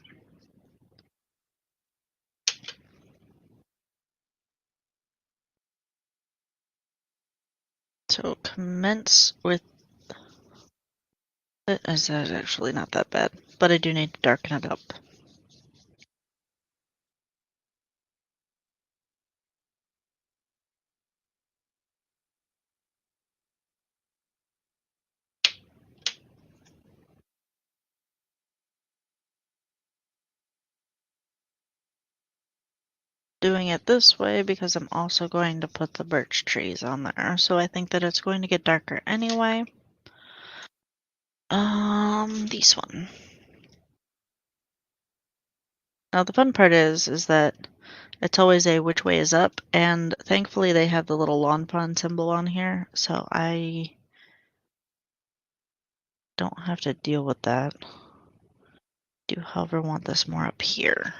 So commence with it. Is that actually not that bad, but I do need to darken it up. Doing it this way because I'm also going to put the birch trees on there, so I think that it's going to get darker anyway. This one. Now the fun part is that it's always a which way is up, and thankfully they have the little lawn fawn symbol on here, so I don't have to deal with that. Do however want this more up here.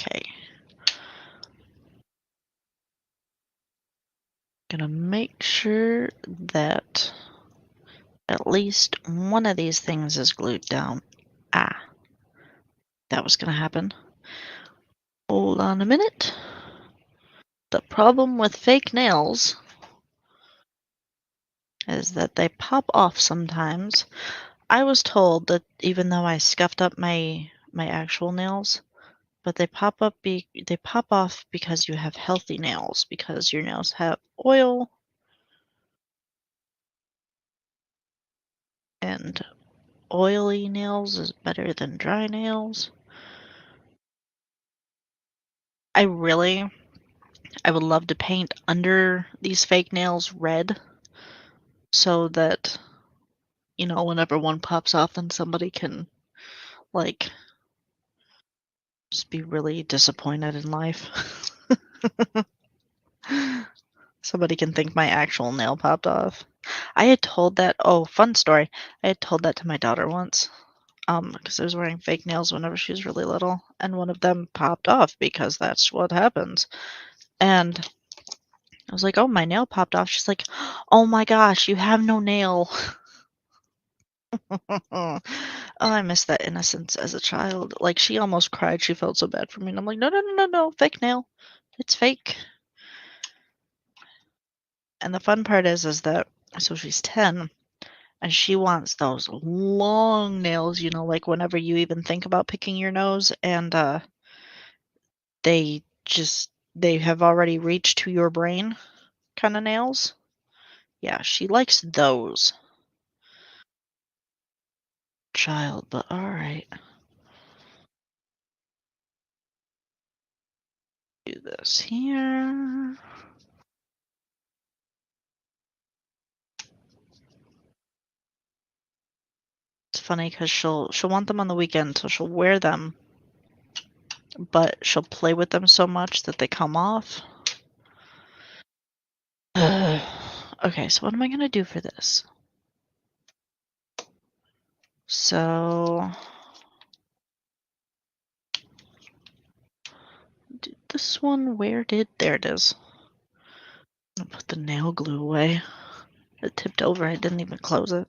Okay. Gonna make sure that at least one of these things is glued down. Ah, that was gonna happen. Hold on a minute. The problem with fake nails is that they pop off sometimes. I was told that even though I scuffed up my actual nails, but they pop off because you have healthy nails, because your nails have oil, and oily nails is better than dry nails. I would love to paint under these fake nails red so that, you know, whenever one pops off then somebody can, like, just be really disappointed in life. Somebody can think my actual nail popped off. I had told that fun story. I had told that to my daughter once. Because I was wearing fake nails whenever she was really little, and one of them popped off because that's what happens. And I was like, "Oh, my nail popped off." She's like, "Oh my gosh, you have no nail." Oh, I miss that innocence as a child. Like, she almost cried. She felt so bad for me. And I'm like, no, no, no, no, no, fake nail. It's fake. And the fun part is that, so she's 10, and she wants those long nails, you know, like whenever you even think about picking your nose, and they they have already reached to your brain kind of nails. Yeah, she likes those. Child, but alright. Do this here. It's funny because she'll want them on the weekend, so she'll wear them, but she'll play with them so much that they come off. Okay, so what am I gonna do for this? So this one, there it is. I'll put the nail glue away. It tipped over, I didn't even close it.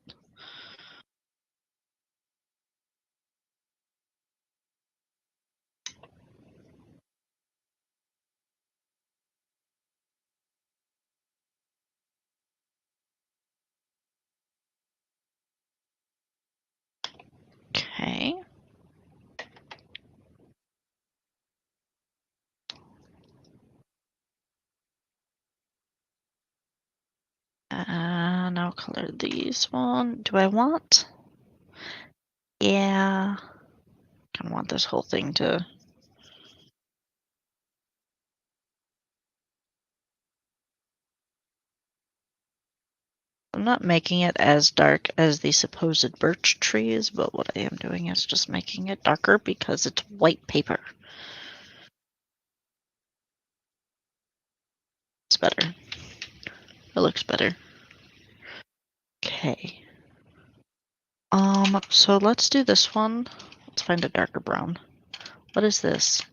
Okay. And I'll color these one. Do I want? Yeah. Kind of want this whole thing to. I'm not making it as dark as the supposed birch trees, but what I am doing is just making it darker because it's white paper. It's better. It looks better. Okay. So let's do this one. Let's find a darker brown. What is this?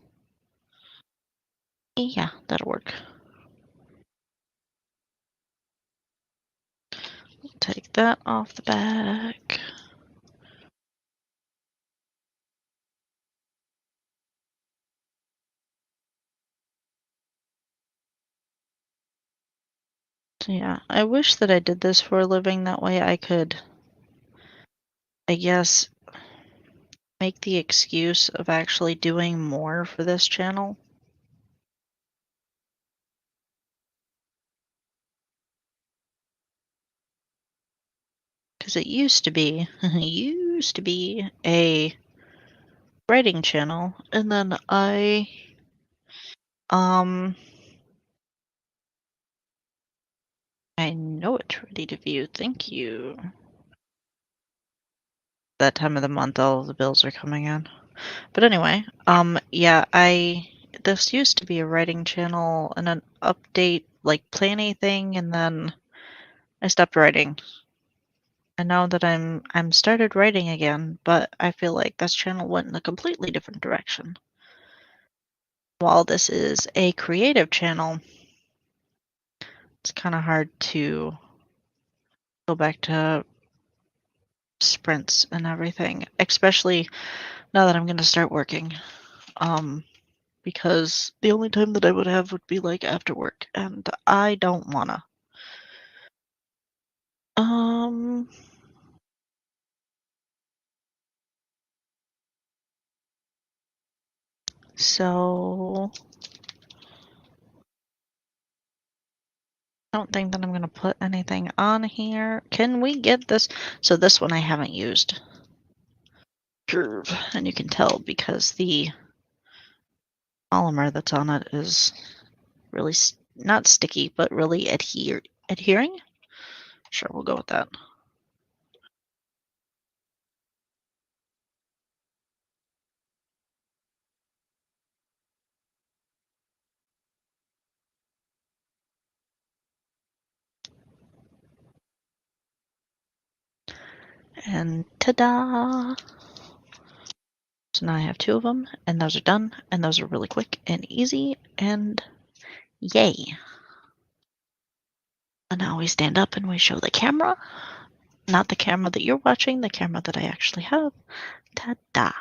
Yeah, that'll work. Take that off the back. So yeah, I wish that I did this for a living. That way I could, I guess, make the excuse of actually doing more for this channel. Because it used to be, a writing channel, and then um, I know it's ready to view. Thank you. That time of the month, all of the bills are coming in. But anyway, yeah, this used to be a writing channel and an update, like planning thing, and then I stopped writing. And now that I'm started writing again, but I feel like this channel went in a completely different direction. While this is a creative channel, it's kind of hard to go back to sprints and everything, especially now that I'm going to start working. Because the only time that I would have would be like after work, and I don't wanna. Um, so I don't think that I'm gonna put anything on here. Can we get this? So this one I haven't used. Curve, and you can tell because the polymer that's on it is really not sticky, but really adhering. Sure, we'll go with that. And ta-da! So now I have two of them, and those are done, and those are really quick and easy, and yay! And now we stand up and we show the camera. Not the camera that you're watching, the camera that I actually have. Ta-da!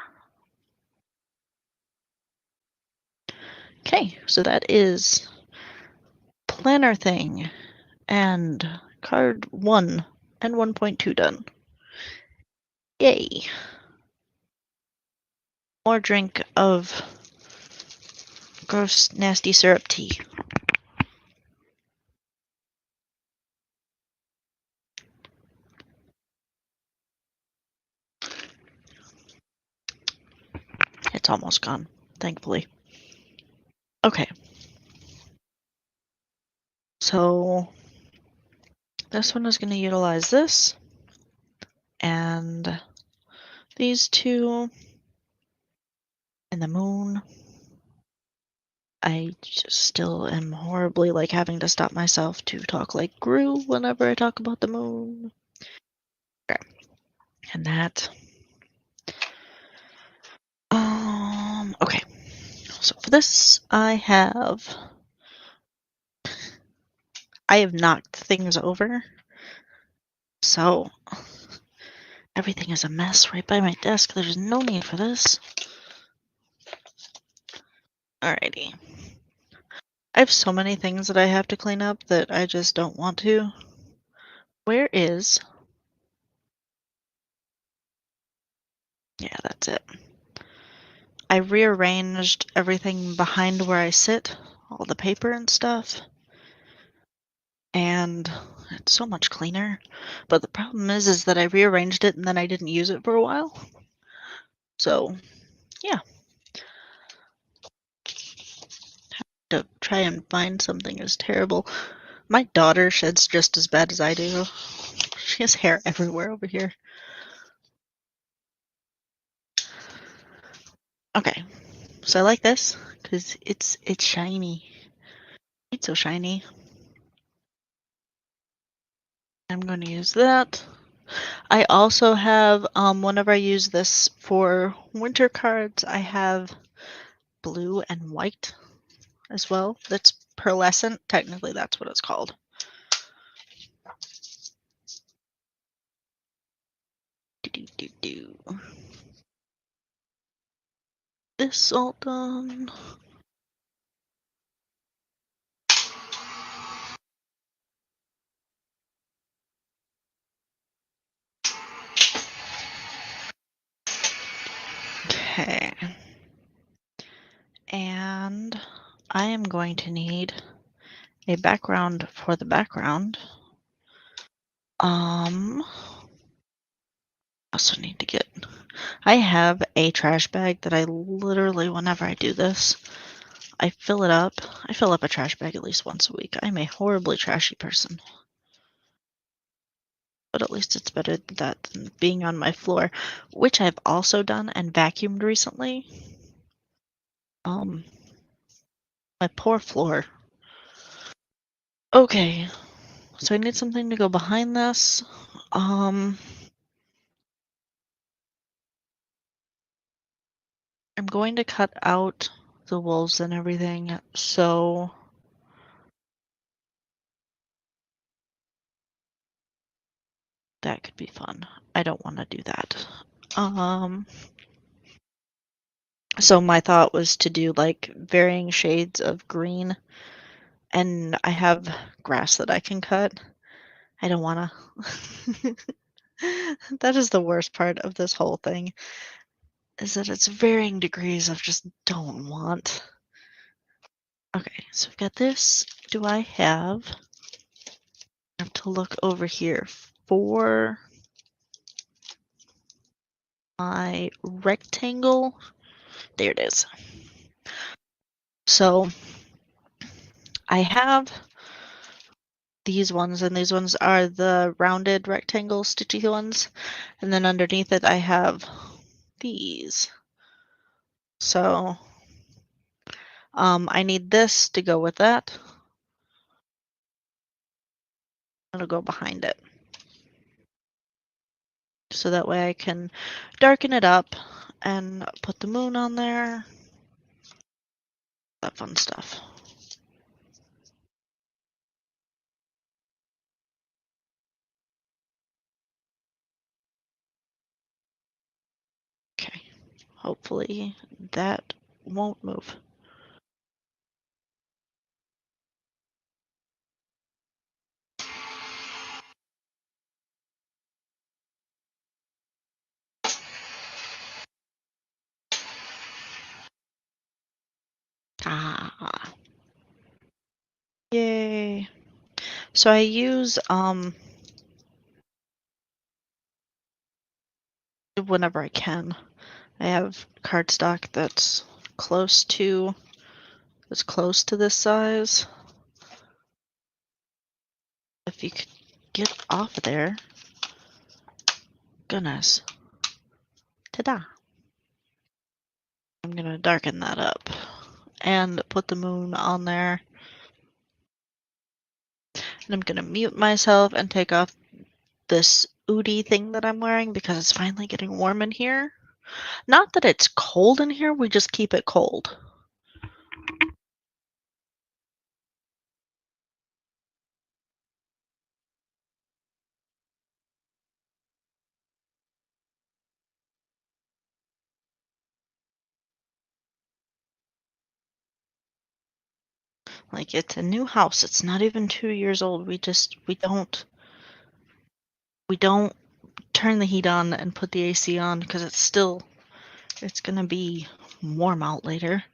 Okay, so that is planner thing and card 1 and 1.2 done. Yay! More drink of gross, nasty syrup tea. It's almost gone, thankfully. Okay. So this one is going to utilize this and these two and the moon. I just still am horribly like having to stop myself to talk like Gru whenever I talk about the moon. Okay. And that. Okay, so for this, I have knocked things over, so everything is a mess right by my desk. There's no need for this. Alrighty. I have so many things that I have to clean up that I just don't want to. Where is... Yeah, that's it. I rearranged everything behind where I sit, all the paper and stuff, and it's so much cleaner. But the problem is that I rearranged it and then I didn't use it for a while. So, yeah. To try and find something is terrible. My daughter sheds just as bad as I do. She has hair everywhere over here. Okay, so I like this because it's shiny. It's so shiny. I'm going to use that. I also have, whenever I use this for winter cards, I have blue and white as well. That's pearlescent. Technically, that's what it's called. Do. This all done. Okay. And I am going to need a background for the background. Also need to get... I have a trash bag that I literally, whenever I do this, I fill it up. I fill up a trash bag at least once a week. I'm a horribly trashy person. But at least it's better that than being on my floor, which I've also done and vacuumed recently. My poor floor. Okay, so I need something to go behind this. I'm going to cut out the wolves and everything, so that could be fun. I don't want to do that. So my thought was to do like varying shades of green, and I have grass that I can cut. I don't want to. That is the worst part of this whole thing, is that it's varying degrees of just don't want. Okay, so I've got this. Do I have to look over here for my rectangle? There it is. So I have these ones, and these ones are the rounded rectangle stitchy ones, and then underneath it I have these. So I need this to go with that. It'll go behind it. So that way I can darken it up and put the moon on there. That fun stuff. Okay, hopefully that won't move. Ah, yay. So I use, whenever I can, I have cardstock that's close to this size. If you could get off of there. Goodness. Ta-da. I'm gonna darken that up and put the moon on there. And I'm gonna mute myself and take off this Oodie thing that I'm wearing because it's finally getting warm in here. Not that it's cold in here, we just keep it cold. Like, it's a new house, it's not even 2 years old, we don't turn the heat on and put the AC on because it's gonna be warm out later.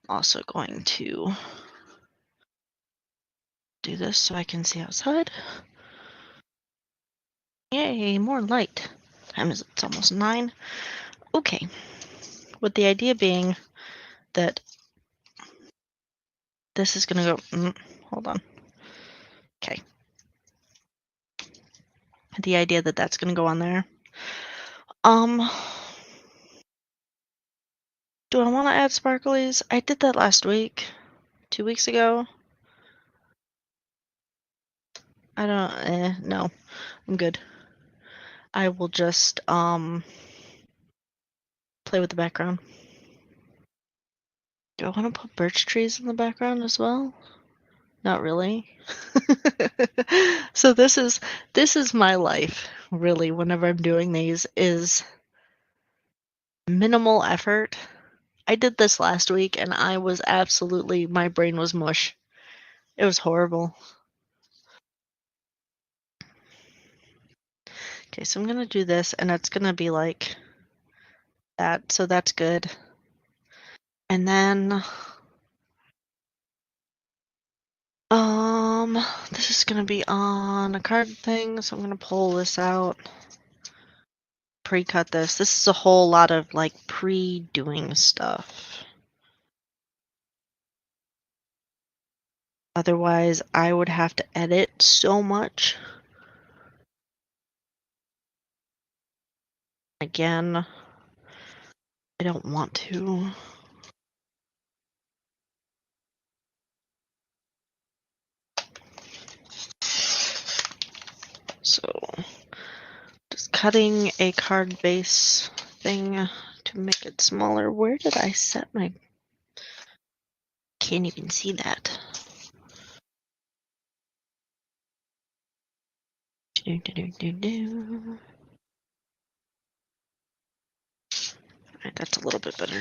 Also going to do this so I can see outside. Yay, more light. Time is it's almost 9. Okay. With the idea being that this is gonna go hold on. Okay. The idea that that's gonna go on there. Um do I wanna add sparklies? I did that last week. 2 weeks ago. I don't no. I'm good. I will just play with the background. Do I want to put birch trees in the background as well? Not really. So this is my life, really, whenever I'm doing these is minimal effort. I did this last week and I was absolutely my brain was mush. It was horrible. Okay, so I'm gonna do this and it's gonna be like that, so that's good. And then this is gonna be on a card thing, so I'm gonna pull this out. Pre-cut this. This is a whole lot of like pre-doing stuff. Otherwise, I would have to edit so much. Again, I don't want to. So, just cutting a card base thing to make it smaller. Where did I set my... Can't even see that. Alright, that's a little bit better.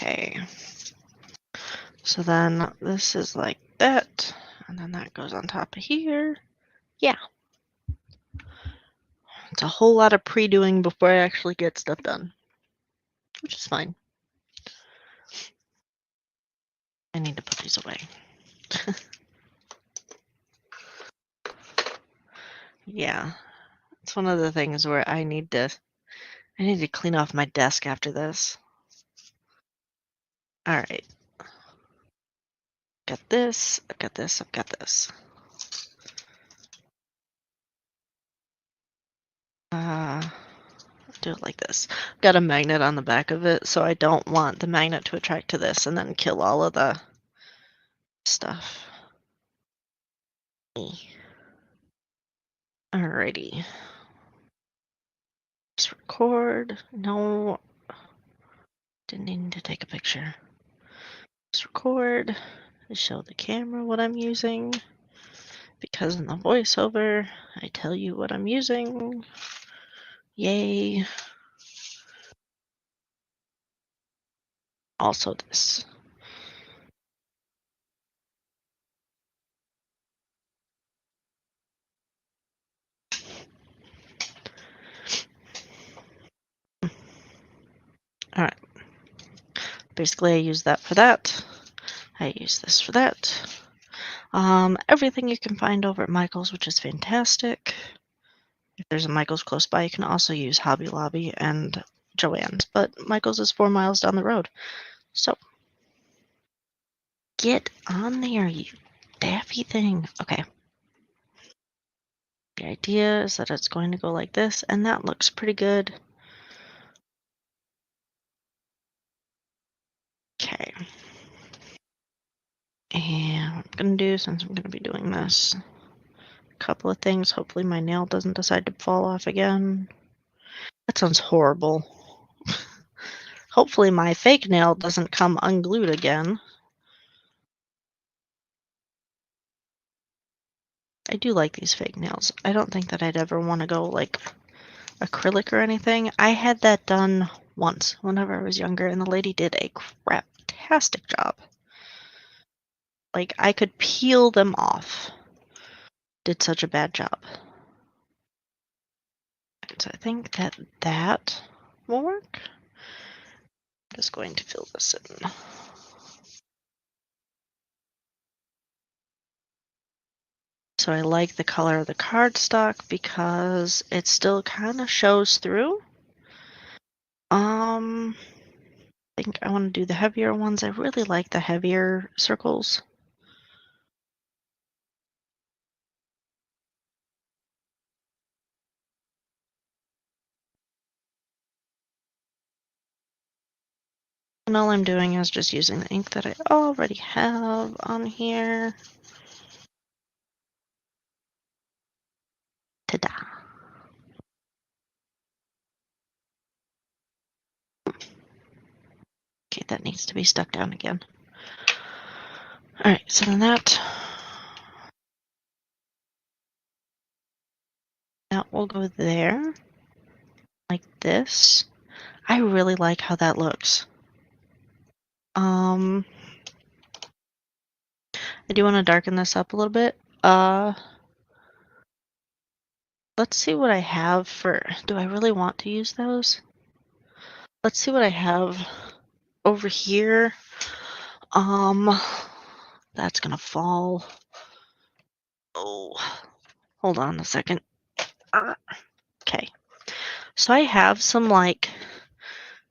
Okay. So then this is like that, and then that goes on top of here. Yeah. It's a whole lot of pre-doing before I actually get stuff done, which is fine. I need to put these away. Yeah, it's one of the things where I need to clean off my desk after this. All right. Got this, I've got this, I've got this. Do it like this. Got a magnet on the back of it, so I don't want the magnet to attract to this and then kill all of the stuff. Alrighty. Just record. No. Didn't need to take a picture. Just record. Show the camera what I'm using. Because in the voiceover, I tell you what I'm using. Yay. Also this. Alright. Basically, I use that for that. I use this for that. Everything you can find over at Michael's, which is fantastic. If there's a Michael's close by, you can also use Hobby Lobby and Joann's, but Michael's is 4 miles down the road. So, get on there, you daffy thing. Okay. The idea is that it's going to go like this, and that looks pretty good. Okay. And I'm going to do, since I'm going to be doing this, a couple of things. Hopefully my nail doesn't decide to fall off again. That sounds horrible. Hopefully my fake nail doesn't come unglued again. I do like these fake nails. I don't think that I'd ever want to go like acrylic or anything. I had that done once whenever I was younger, and the lady did a craptastic job. Like, I could peel them off. Did such a bad job. So I think that that will work. I'm just going to fill this in. So I like the color of the cardstock because it still kind of shows through. I think I want to do the heavier ones. I really like the heavier circles. And all I'm doing is just using the ink that I already have on here. Ta-da! Okay, that needs to be stuck down again. Alright, so then that will go there. Like this. I really like how that looks. I do want to darken this up a little bit. Let's see what I have for... Do I really want to use those? Let's see what I have over here. That's gonna fall. Oh, hold on a second. Okay. So I have some, like,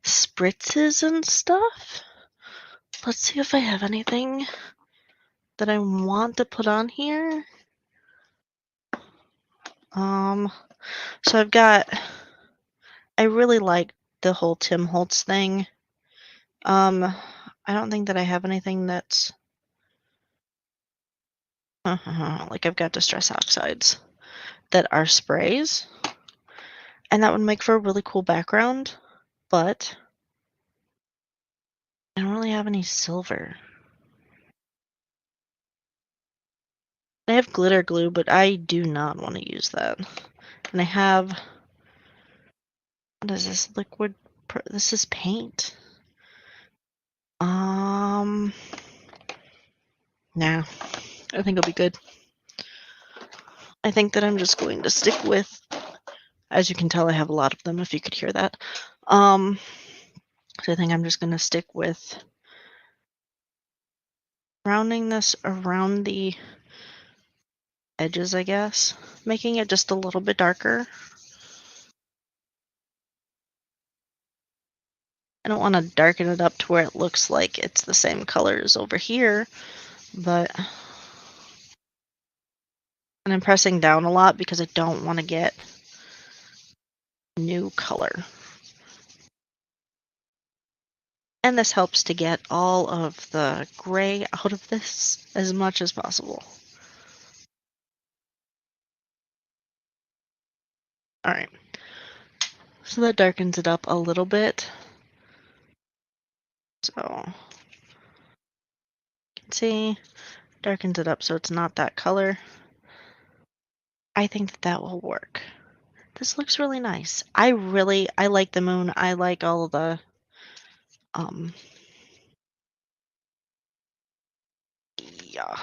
spritzes and stuff. Let's see if I have anything that I want to put on here. So I've got... I really like the whole Tim Holtz thing. I don't think that I have anything that's... like, I've got Distress Oxides that are sprays. And that would make for a really cool background. But I don't really have any silver. I have glitter glue, but I do not want to use that. And I have... What is this? Liquid... This is paint. Nah. I think it'll be good. I think that I'm just going to stick with... As you can tell, I have a lot of them, if you could hear that. So I think I'm just going to stick with rounding this around the edges, I guess. Making it just a little bit darker. I don't want to darken it up to where it looks like it's the same colors over here, but... And I'm pressing down a lot because I don't want to get new color. And this helps to get all of the gray out of this as much as possible. Alright. So that darkens it up a little bit. So, you can see, darkens it up so it's not that color. I think that that will work. This looks really nice. I like the moon. I like all of the, yeah.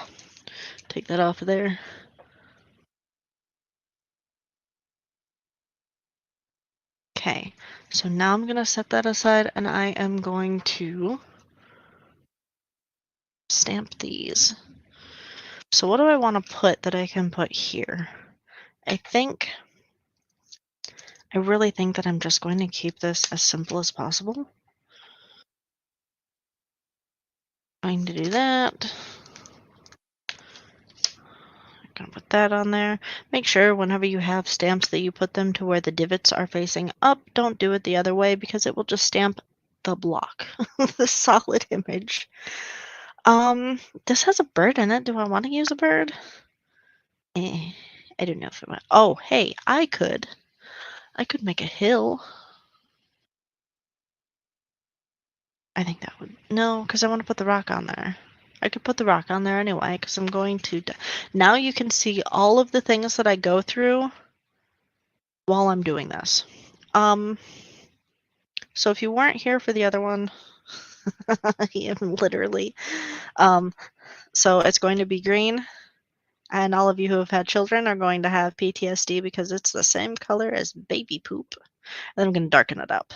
Take that off of there. Okay, so now I'm gonna set that aside and I am going to stamp these. So what do I want to put that I can put here? I really think that I'm just going to keep this as simple as possible. I'm going to do that. I'm going to put that on there. Make sure whenever you have stamps that you put them to where the divots are facing up. Don't do it the other way because it will just stamp the block, the solid image. This has a bird in it. Do I want to use a bird? Eh, I don't know if I want. Oh, hey, I could make a hill. I think that would no, because I want to put the rock on there. I could put the rock on there anyway, because I'm going to. Now you can see all of the things that I go through while I'm doing this. Um, so if you weren't here for the other one, I am literally. Um, so it's going to be green, and all of you who have had children are going to have PTSD because it's the same color as baby poop. And then I'm going to darken it up.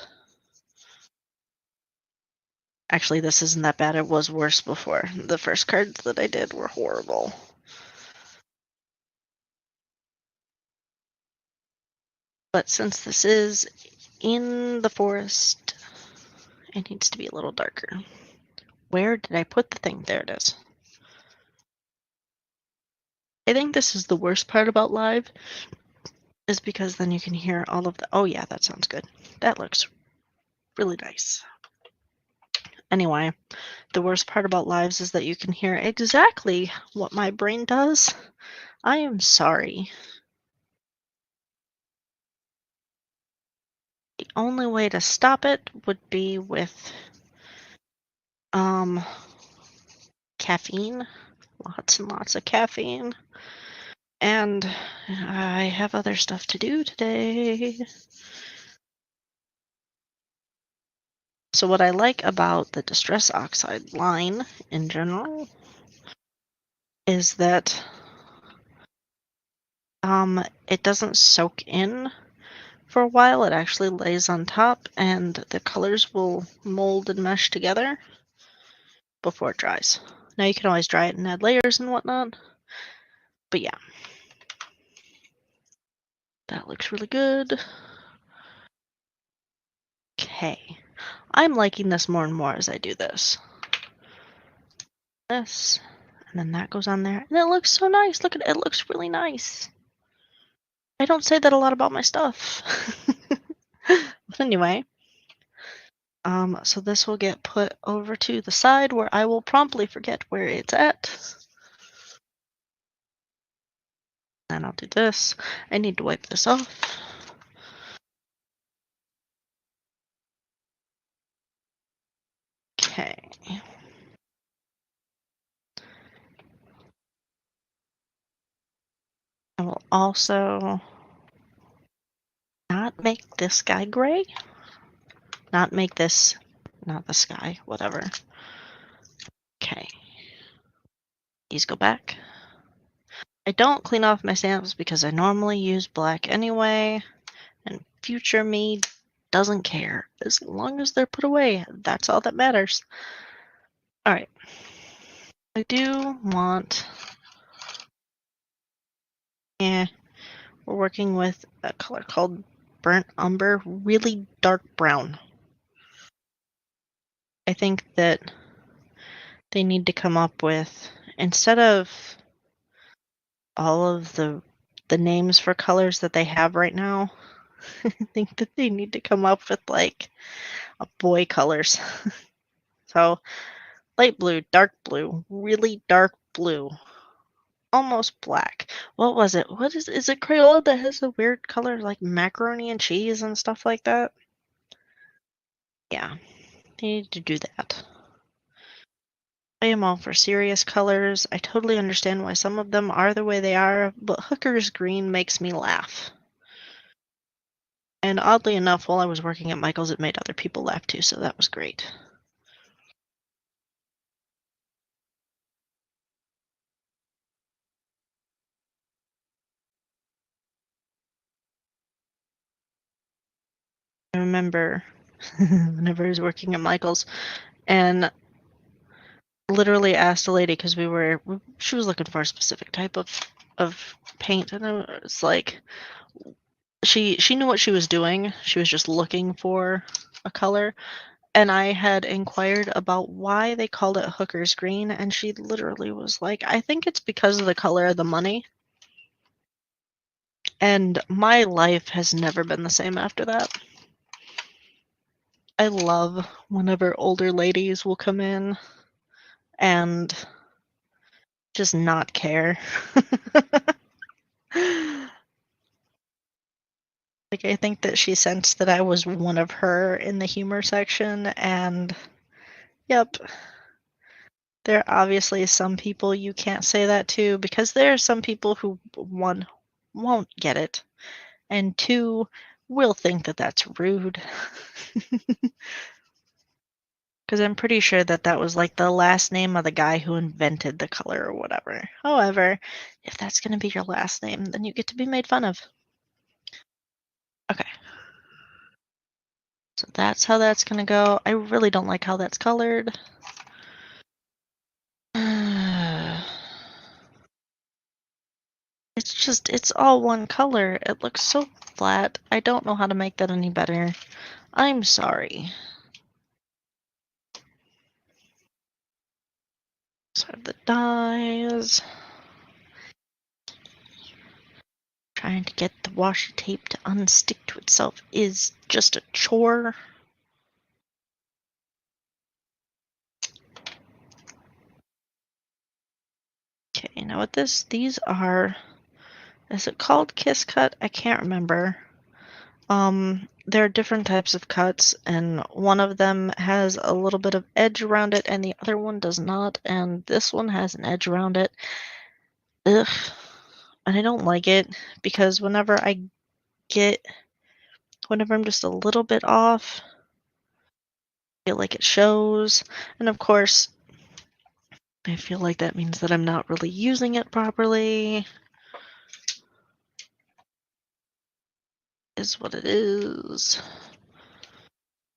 Actually, this isn't that bad. It was worse before. The first cards that I did were horrible. But since this is in the forest, it needs to be a little darker. Where did I put the thing? There it is. I think this is the worst part about live, is because then you can hear all of the. Oh, yeah, that sounds good. That looks really nice. Anyway, the worst part about lives is that you can hear exactly what my brain does. I am sorry. The only way to stop it would be with um caffeine. Lots and lots of caffeine. And I have other stuff to do today. So what I like about the distress oxide line in general is that it doesn't soak in for a while. It actually lays on top and the colors will mold and mesh together before it dries. Now you can always dry it and add layers and whatnot. But yeah. That looks really good. Okay. I'm liking this more and more as I do this. This, and then that goes on there. And it looks so nice. Look at it. It looks really nice. I don't say that a lot about my stuff. But anyway, so this will get put over to the side where I will promptly forget where it's at. And I'll do this. I need to wipe this off. Okay. I will also not make this guy gray. Not make this, not the sky, whatever. Okay. These go back. I don't clean off my stamps because I normally use black anyway, and future me doesn't care. As long as they're put away, that's all that matters. Alright. I do want... Yeah, we're working with a color called Burnt Umber, really dark brown. I think that they need to come up with, instead of all of the names for colors that they have right now, I think that they need to come up with like a boy colors. So light blue, dark blue, really dark blue, almost black. What was it? What is it Crayola that has a weird color like macaroni and cheese and stuff like that? Yeah, they need to do that. I am all for serious colors. I totally understand why some of them are the way they are, but Hooker's green makes me laugh. And oddly enough, while I was working at Michael's, it made other people laugh too, so that was great. I remember whenever I was working at Michael's and literally asked a lady because she was looking for a specific type of paint, and I was like, she knew what she was doing. She was just looking for a color, and I had inquired about why they called it Hooker's green, and she literally was like, I think it's because of the color of the money. And my life has never been the same after that. I love whenever older ladies will come in and just not care. Like, I think that she sensed that I was one of her in the humor section, and yep, there are obviously some people you can't say that to because there are some people who, one, won't get it, and two, will think that that's rude. Because I'm pretty sure that that was like the last name of the guy who invented the color or whatever. However, if that's going to be your last name, then you get to be made fun of. Okay, so that's how that's going to go. I really don't like how that's colored. It's just, it's all one color. It looks so flat. I don't know how to make that any better. I'm sorry. So the dies. Trying to get the washi tape to unstick to itself is just a chore. Okay, now with this, these are, is it called Kiss Cut? I can't remember. There are different types of cuts, and one of them has a little bit of edge around it, and the other one does not, and this one has an edge around it. Ugh. And I don't like it, because whenever I'm just a little bit off, I feel like it shows, and of course, I feel like that means that I'm not really using it properly. Is what it is.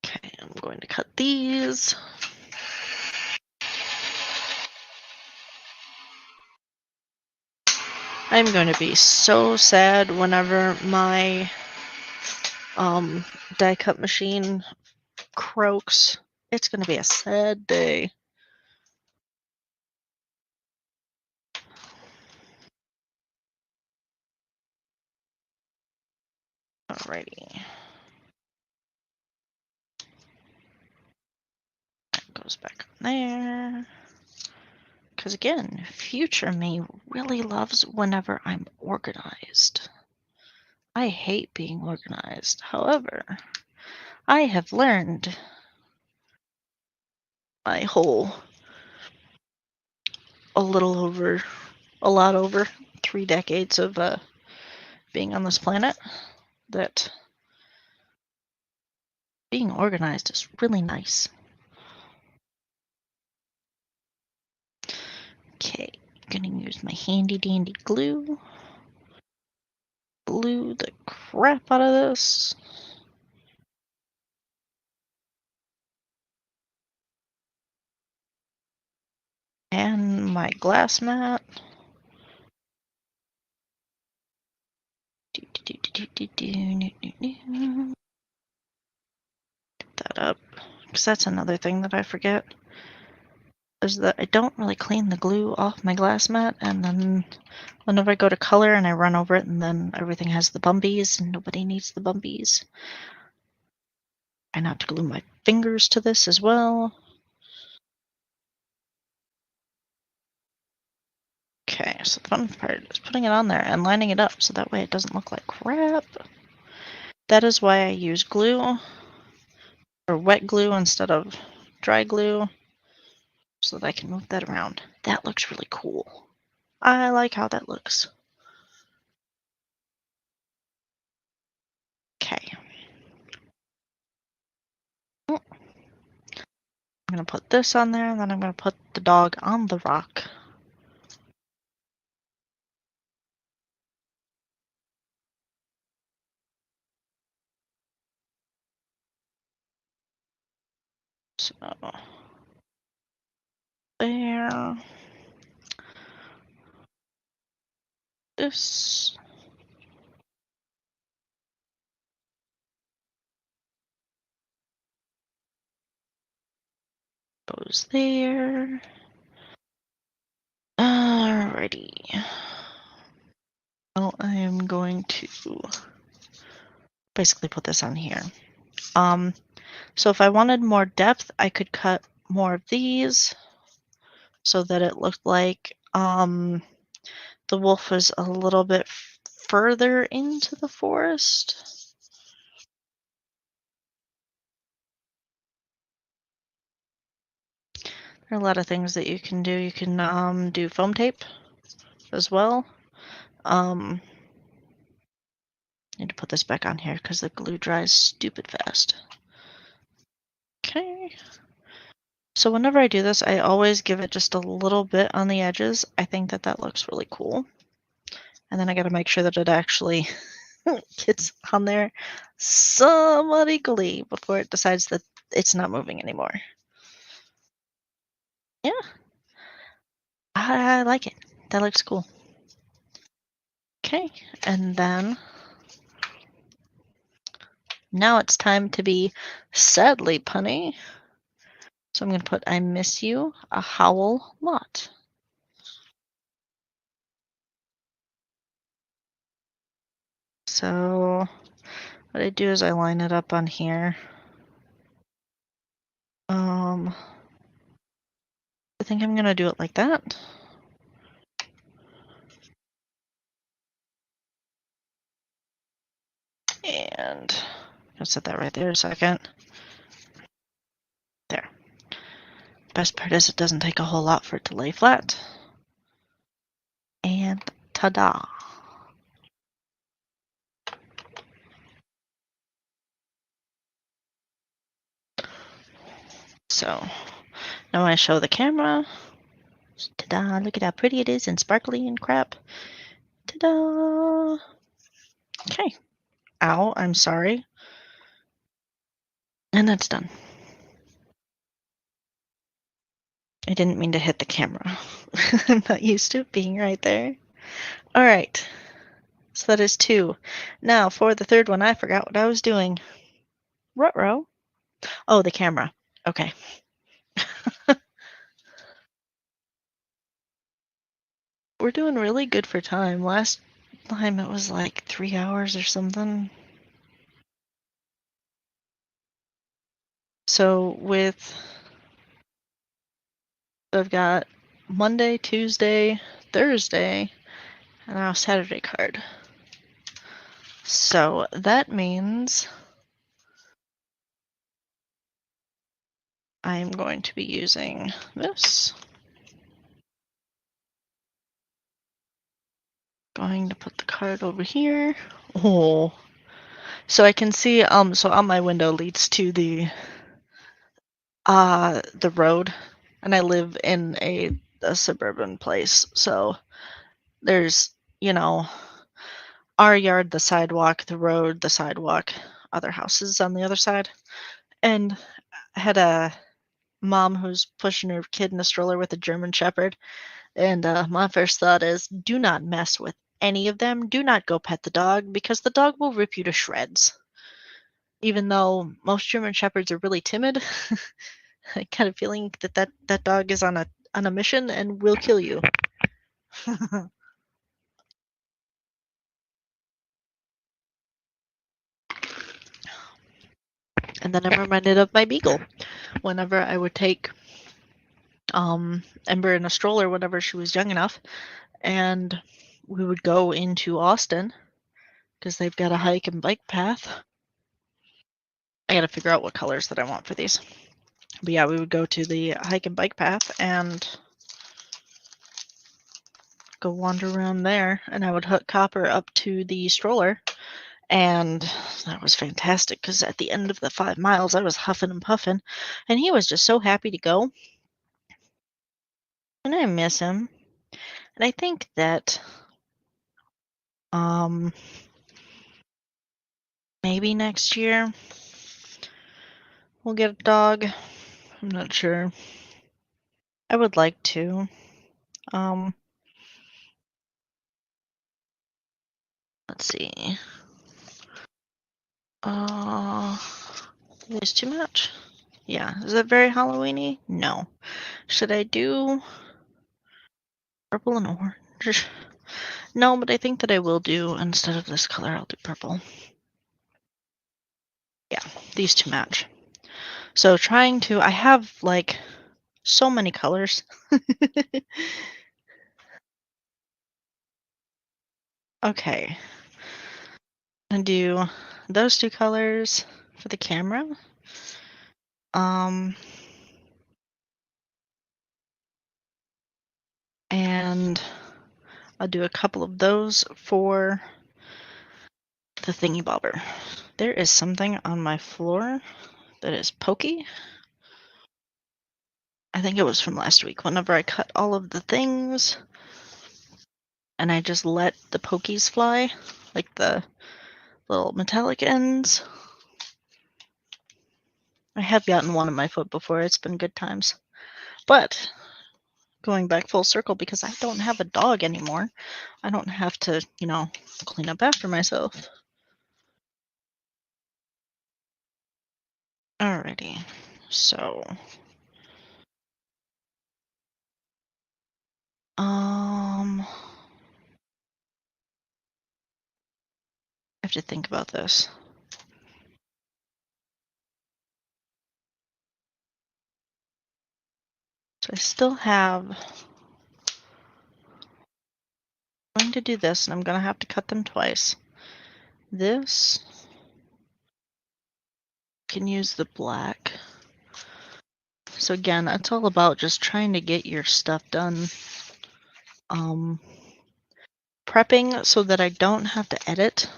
Okay, I'm going to cut these. I'm going to be so sad whenever my die cut machine croaks. It's going to be a sad day. Alrighty. That goes back on there. Because again, future me really loves whenever I'm organized. I hate being organized. However, I have learned my whole a lot over 3 decades of being on this planet that being organized is really nice. Okay, gonna use my handy dandy glue. Glue the crap out of this. And my glass mat. That up, because that's another thing that I forget, is that I don't really clean the glue off my glass mat, and then whenever I go to color and I run over it and then everything has the bumpies and nobody needs the bumpies. I not to glue my fingers to this as well. Okay, so the fun part is putting it on there and lining it up so that way it doesn't look like crap. That is why I use glue, or wet glue instead of dry glue, so that I can move that around. That looks really cool. I like how that looks. Okay. I'm gonna put this on there, and then I'm gonna put the dog on the rock. So, there. This. Goes there. Alrighty. Well, I am going to basically put this on here. So if I wanted more depth, I could cut more of these so that it looked like the wolf was a little bit further into the forest. There are a lot of things that you can do. You can do foam tape as well. Um, Need to put this back on here because the glue dries stupid fast. Okay. So whenever I do this, I always give it just a little bit on the edges. I think that that looks really cool. And then I got to make sure that it actually gets on there somewhat equally before it decides that it's not moving anymore. Yeah, I like it. That looks cool. Okay, and then now it's time to be sadly punny. So I'm going to put I miss you a howl lot. So what I do is I line it up on here. I think I'm going to do it like that. And I'll set that right there a second. There. Best part is it doesn't take a whole lot for it to lay flat. And ta-da! So now I show the camera. Ta-da! Look at how pretty it is and sparkly and crap. Ta-da! Okay. Ow, I'm sorry. And that's done. I didn't mean to hit the camera. I'm not used to it being right there. All right. So that is 2. Now for the third one, I forgot what I was doing. Ruh-roh. Oh, the camera. Okay. We're doing really good for time. Last time it was like 3 hours or something. So I've got Monday, Tuesday, Thursday, and now Saturday card. So that means I'm going to be using this. Going to put the card over here. Oh. So I can see so on my window leads to the road, and I live in a suburban place. So there's, our yard, the sidewalk, the road, the sidewalk, other houses on the other side. And I had a mom who's pushing her kid in a stroller with a German Shepherd. And my first thought is do not mess with any of them. Do not go pet the dog because the dog will rip you to shreds. Even though most German Shepherds are really timid, I kind of feeling that dog is on a mission and will kill you. And then I'm reminded of my beagle. Whenever I would take Ember in a stroller whenever she was young enough, and we would go into Austin because they've got a hike and bike path. I got to figure out what colors that I want for these. But yeah, we would go to the hike and bike path and go wander around there, and I would hook Copper up to the stroller, and that was fantastic because at the end of the 5 miles, I was huffing and puffing, and he was just so happy to go, and I miss him. And I think that um, maybe next year we'll get a dog. I'm not sure. I would like to. Um, let's see. Uh, is too much? Yeah. Is that very Halloweeny? No. Should I do purple and orange? No, but I think that I will do, instead of this color, I'll do purple. Yeah, these two match. So I have like So many colors. Okay, and do those two colors for the camera. Um, and I'll do a couple of those for the thingy bobber. There is something on my floor that is pokey. I think it was from last week whenever I cut all of the things and I just let the pokies fly, like the little metallic ends. I have gotten one in my foot before. It's been good times. But going back full circle because I don't have a dog anymore, I don't have to, clean up after myself. Alrighty. So, I have to think about this. So I still have. I'm going to do this, and I'm going to have to cut them twice. This can use the black. So again, it's all about just trying to get your stuff done. Prepping so that I don't have to edit.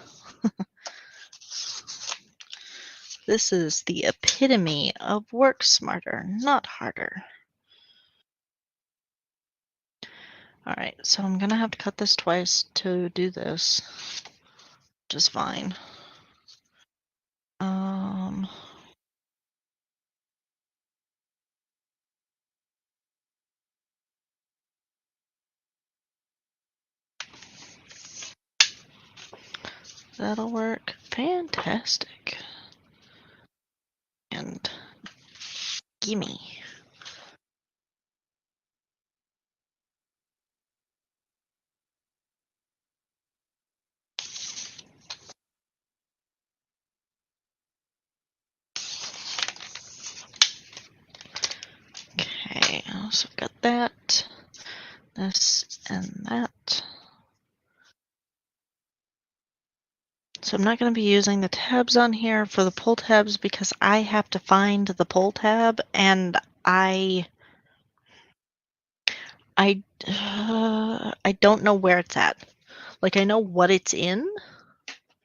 This is the epitome of work smarter, not harder. Alright, so I'm gonna have to cut this twice to do this, which is fine. That'll work. Fantastic. And gimme. Okay, so I've got that, this, and that. So I'm not going to be using the tabs on here for the pull tabs because I have to find the pull tab, and I don't know where it's at. Like, I know what it's in,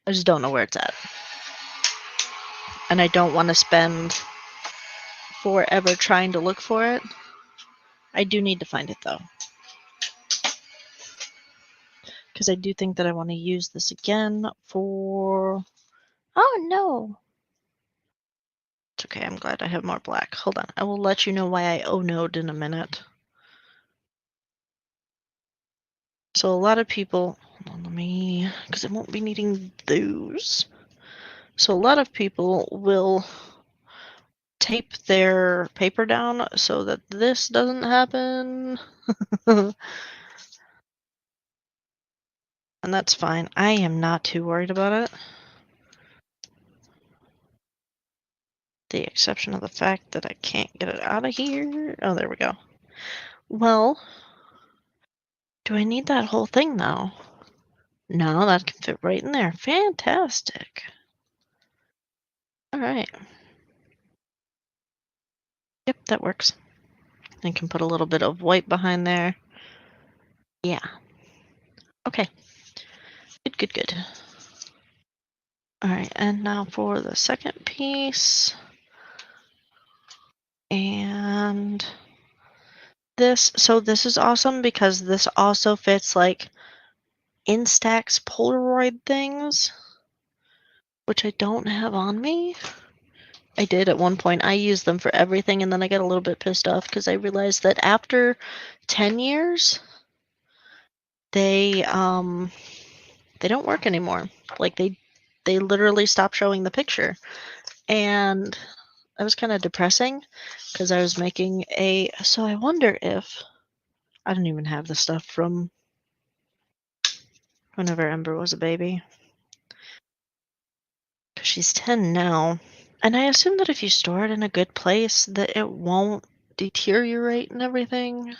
I just don't know where it's at. And I don't want to spend forever trying to look for it. I do need to find it, though. Because I do think that I want to use this again for... Oh, no! It's okay, I'm glad I have more black. Hold on, I will let you know why I oh no'd in a minute. So a lot of people... Hold on, let me... Because I won't be needing those. So a lot of people will tape their paper down so that this doesn't happen. And that's fine. I am not too worried about it. The exception of the fact that I can't get it out of here. Oh, there we go. Well, do I need that whole thing though? No, that can fit right in there. Fantastic. All right. Yep, that works. I can put a little bit of white behind there. Yeah. Okay. Good, good, good. All right, and now for the second piece. And this, so this is awesome because this also fits like Instax Polaroid things, which I don't have on me. I did at one point. I used them for everything, and then I got a little bit pissed off because I realized that after 10 years, they don't work anymore. Like they literally stopped showing the picture. And that was kind of depressing because I was making so I wonder if I don't even have the stuff from whenever Ember was a baby. 'Cause she's 10 now. And I assume that if you store it in a good place, that it won't deteriorate and everything.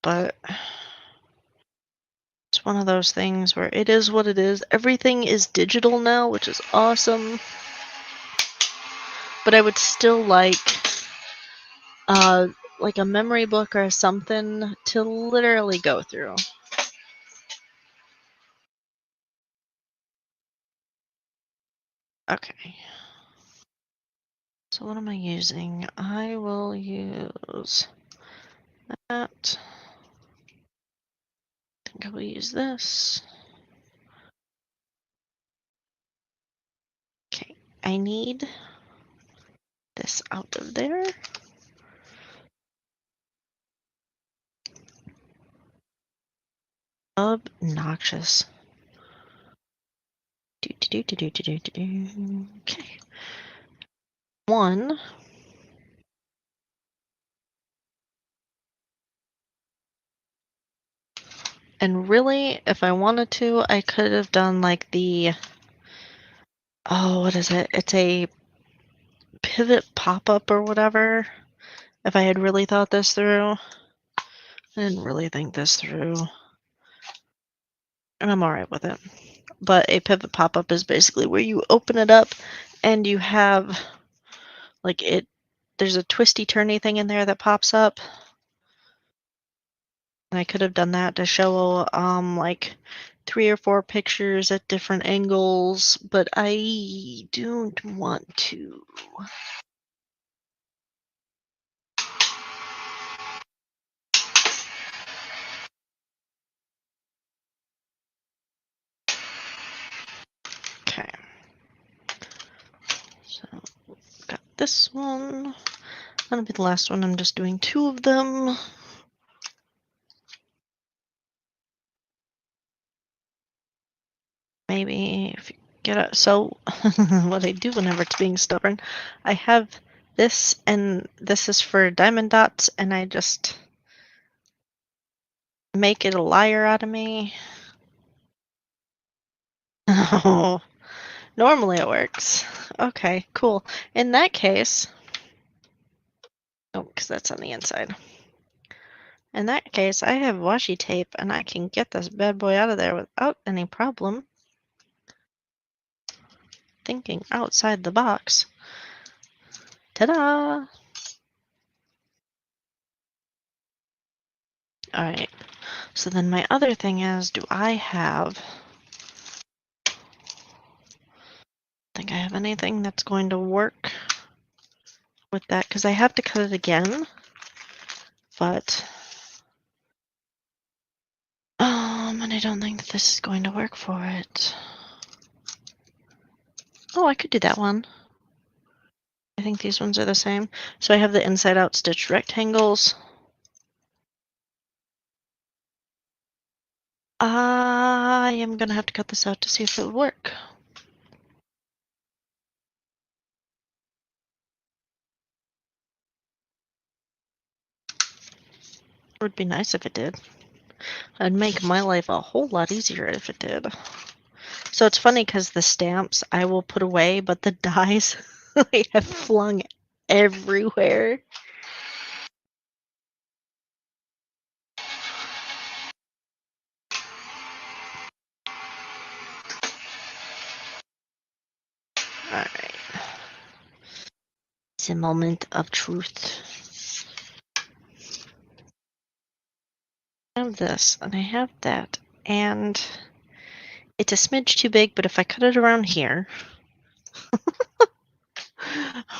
But it's one of those things where it is what it is. Everything is digital now, which is awesome. But I would still uh like a memory book or something to literally go through. Okay. So what am I using? I will use that. I think I will use this. Okay, I need this out of there. Obnoxious. Okay. One. And really, if I wanted to, I could have done like oh, what is it? It's a pivot pop-up or whatever. If I had really thought this through. I didn't really think this through. And I'm alright with it. But a pivot pop-up is basically where you open it up and you have like there's a twisty turny thing in there that pops up. And I could have done that to show like 3 or 4 pictures at different angles, but I don't want to. Okay. So got this one. That'll be the last one. I'm just doing 2 of them. Maybe if you get it. So what I do whenever it's being stubborn, I have this, and this is for diamond dots, and I just make it a liar out of me. Oh, normally it works. Okay, cool. In that case, oh, because that's on the inside. In that case, I have washi tape, and I can get this bad boy out of there without any problem. Thinking outside the box. Ta-da! Alright, so then my other thing is, do I think I have anything that's going to work with that? Because I have to cut it again, but and I don't think that this is going to work for it. Oh, I could do that one. I think these ones are the same. So I have the inside out stitched rectangles. I am gonna have to cut this out to see if it would work. It would be nice if it did. It'd make my life a whole lot easier if it did. So it's funny because the stamps I will put away, but the dies I have flung everywhere. Alright. It's a moment of truth. I have this, and I have that, and it's a smidge too big, but if I cut it around here...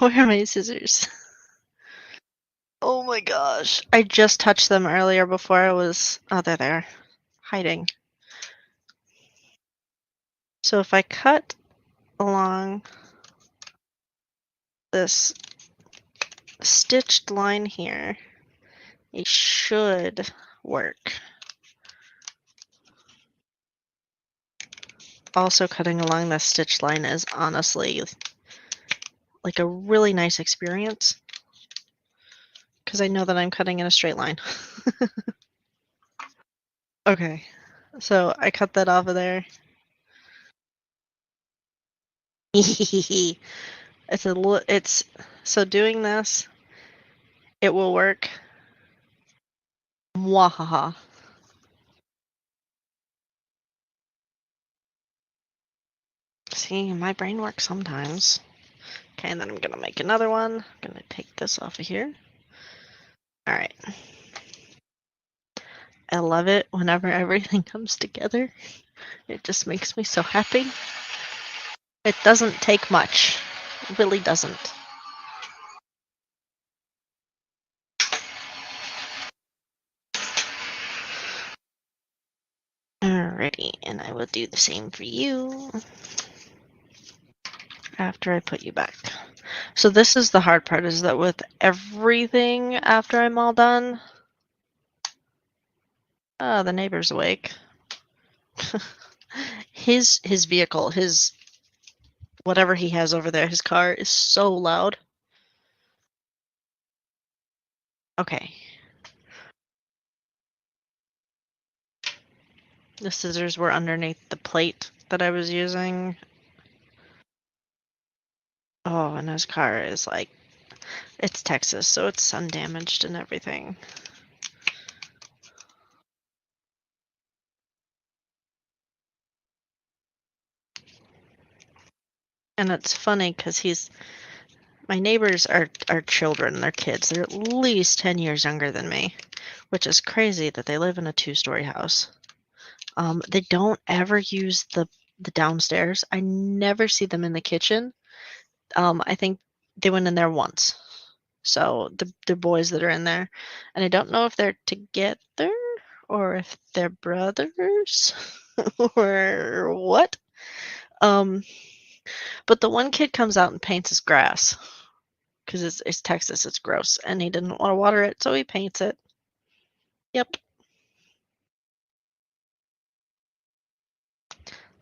Where are my scissors? Oh my gosh. I just touched them earlier before I was... Oh, they're there. Hiding. So if I cut along this stitched line here, it should work. Also, cutting along this stitched line is honestly like a really nice experience because I know that I'm cutting in a straight line. Okay, so I cut that off of there. It's so doing this, It will work. Mwahaha. See, my brain works sometimes. Okay, and then I'm gonna make another one. I'm gonna take this off of here. Alright. I love it whenever everything comes together. It just makes me so happy. It doesn't take much. It really doesn't. Alrighty, and I will do the same for you after I put you back. So this is the hard part, is that with everything after I'm all done... Oh, the neighbor's awake. His vehicle, his whatever he has over there, his car is so loud. Okay. The scissors were underneath the plate that I was using. Oh, and his car is like, it's Texas, so it's sun damaged and everything. And it's funny because my neighbors are children, they're kids. They're at least 10 years younger than me, which is crazy that they live in a two-story house. They don't ever use the downstairs. I never see them in the kitchen. I think they went in there once. So the boys that are in there, and I don't know if they're together or if they're brothers or what. Um, but the one kid comes out and paints his grass because it's Texas, it's gross, and he didn't want to water it, so he paints it. Yep.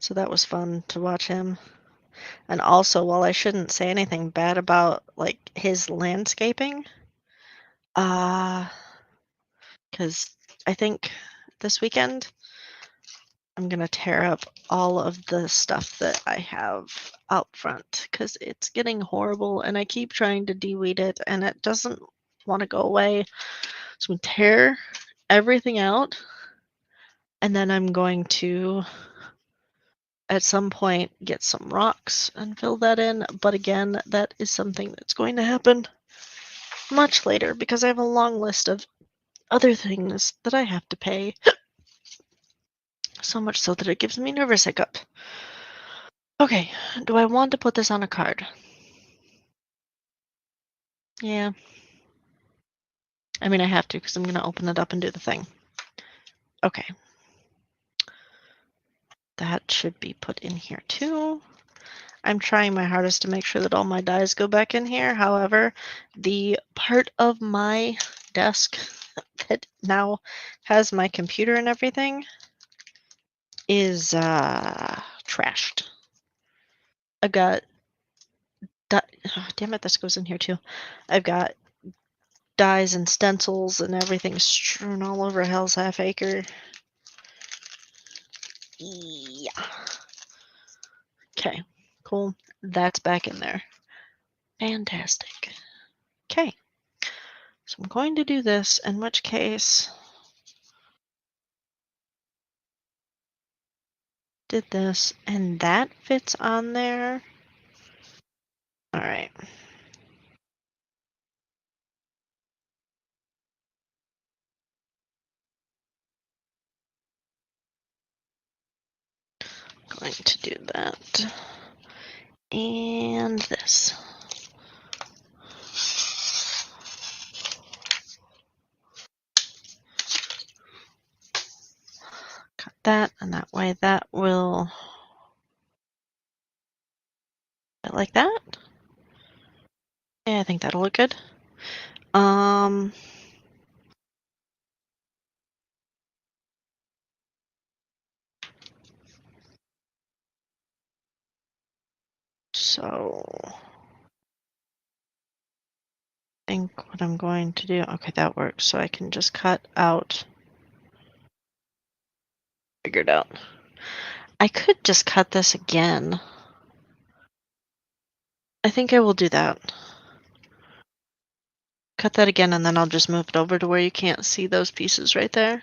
So that was fun to watch him. And also, while I shouldn't say anything bad about like his landscaping, uh, because I think this weekend I'm gonna tear up all of the stuff that I have out front because it's getting horrible and I keep trying to de-weed it and it doesn't want to go away. So I'm gonna tear everything out and then I'm going to at some point get some rocks and fill that in. But again, that is something that's going to happen much later because I have a long list of other things that I have to pay. So much so that it gives me nervous hiccup. Okay, do I want to put this on a card? Yeah. I mean, I have to because I'm going to open it up and do the thing. Okay. That should be put in here too. I'm trying my hardest to make sure that all my dies go back in here. However, the part of my desk that now has my computer and everything is trashed. I've got oh, damn it, this goes in here too. I've got dies and stencils and everything strewn all over Hell's Half Acre. Yeah. Okay, cool. That's back in there. Fantastic. Okay. So I'm going to do this, in which case did this, and that fits on there. All right. Going to do that. And this. Cut that, and that way that will like that. Yeah, I think that'll look good. So I think what I'm going to do, okay, that works. So I can just cut out, figured out. I could just cut this again. I think I will do that. Cut that again, and then I'll just move it over to where you can't see those pieces right there.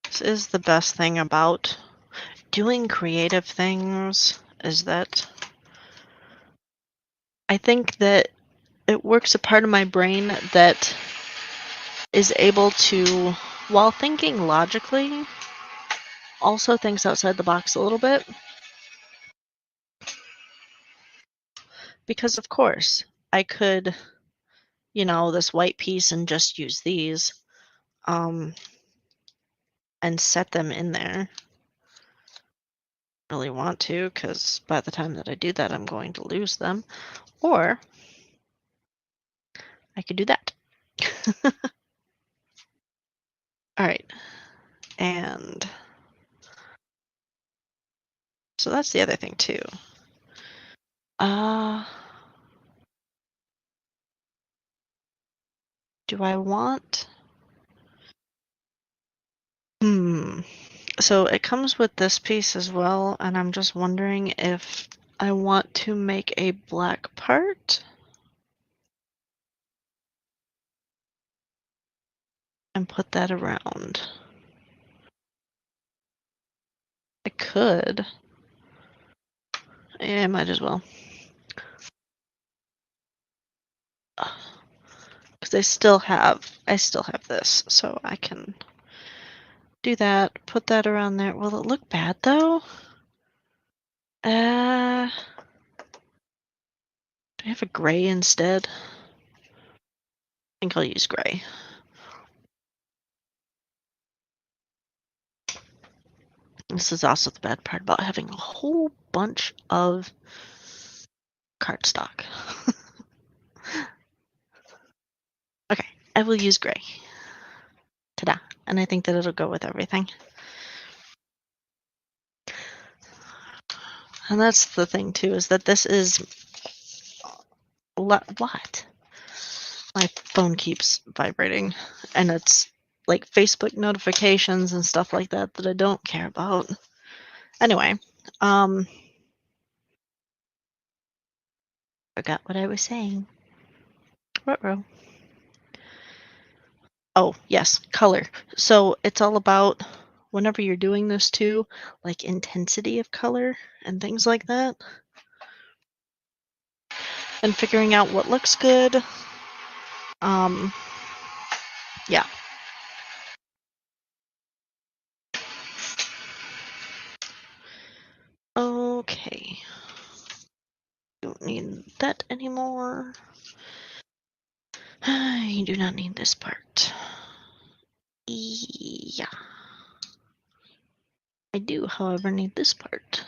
This is the best thing about doing creative things, is that I think that it works a part of my brain that is able to, while thinking logically, also thinks outside the box a little bit. Because of course, I could, this white piece and just use these, um, and set them in there. Really want to, because by the time that I do that, I'm going to lose them. Or I could do that. All right, and so that's the other thing too. Uh, do I want? Hmm. So it comes with this piece as well, and I'm just wondering if I want to make a black part and put that around. I could. Yeah, I might as well. Because I still have this, so I can do that, put that around there. Will it look bad though? Do I have a gray instead? I think I'll use gray. This is also the bad part about having a whole bunch of cardstock. Okay, I will use gray. Ta-da. And I think that it'll go with everything. And that's the thing too, is that this is what? My phone keeps vibrating, and it's like Facebook notifications and stuff like that that I don't care about. Anyway, um, forgot what I was saying. Ruh-roh. Oh, yes, color. So it's all about whenever you're doing this too, like intensity of color and things like that, and figuring out what looks good. Um, yeah. Okay. Don't need that anymore. You do not need this part. Yeah. I do, however, need this part.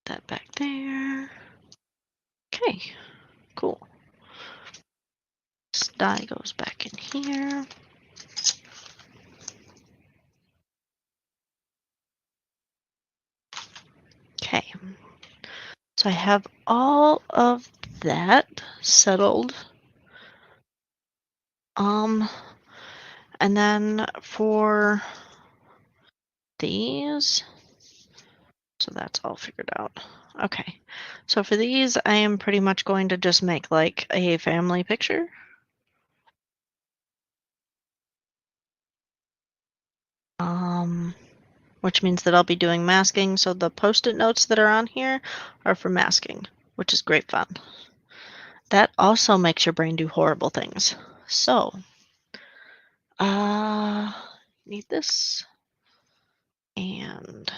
That back there. Okay, cool. This die goes back in here. Okay. So I have all of that settled. And then for these, so that's all figured out. Okay. So for these, I am pretty much going to just make like a family picture. Which means that I'll be doing masking. So the post-it notes that are on here are for masking, which is great fun. That also makes your brain do horrible things. So, need this and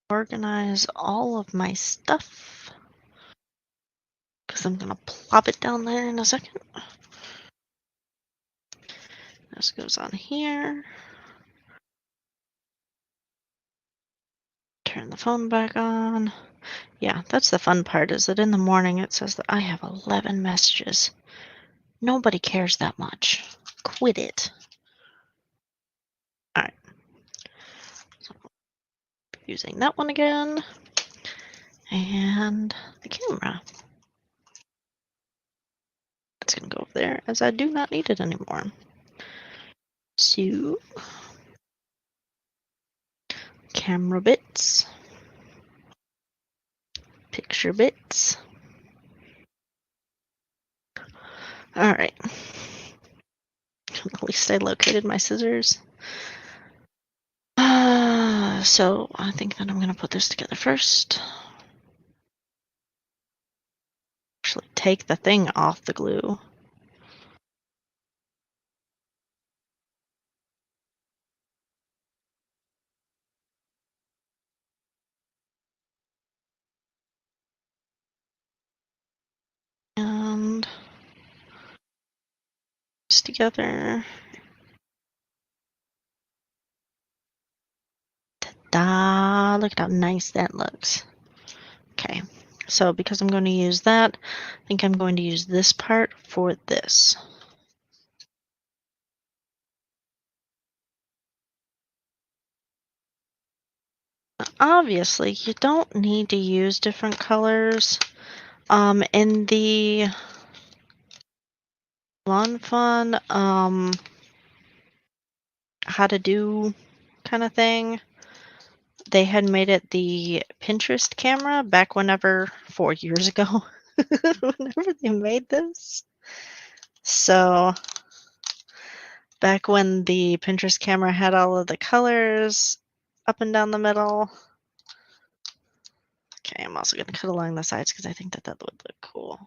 organize all of my stuff because I'm gonna plop it down there in a second. This goes on here. Turn the phone back on. Yeah, that's the fun part, is that in the morning it says that I have 11 messages. Nobody cares that much. Quit it. Alright. So, using that one again. And the camera. It's going to go over there as I do not need it anymore. So, camera bits, picture bits. All right. At least I located my scissors. So I think that I'm going to put this together first. Actually, take the thing off the glue. And it's together. Ta-da! Look at how nice that looks. Okay, so because I'm going to use that, I think I'm going to use this part for this. Obviously, you don't need to use different colors. In the fun, how to do kind of thing, they had made it the Pinterest camera back whenever, 4 years ago, whenever they made this. So back when the Pinterest camera had all of the colors up and down the middle. Okay, I'm also going to cut along the sides because I think that that would look cool.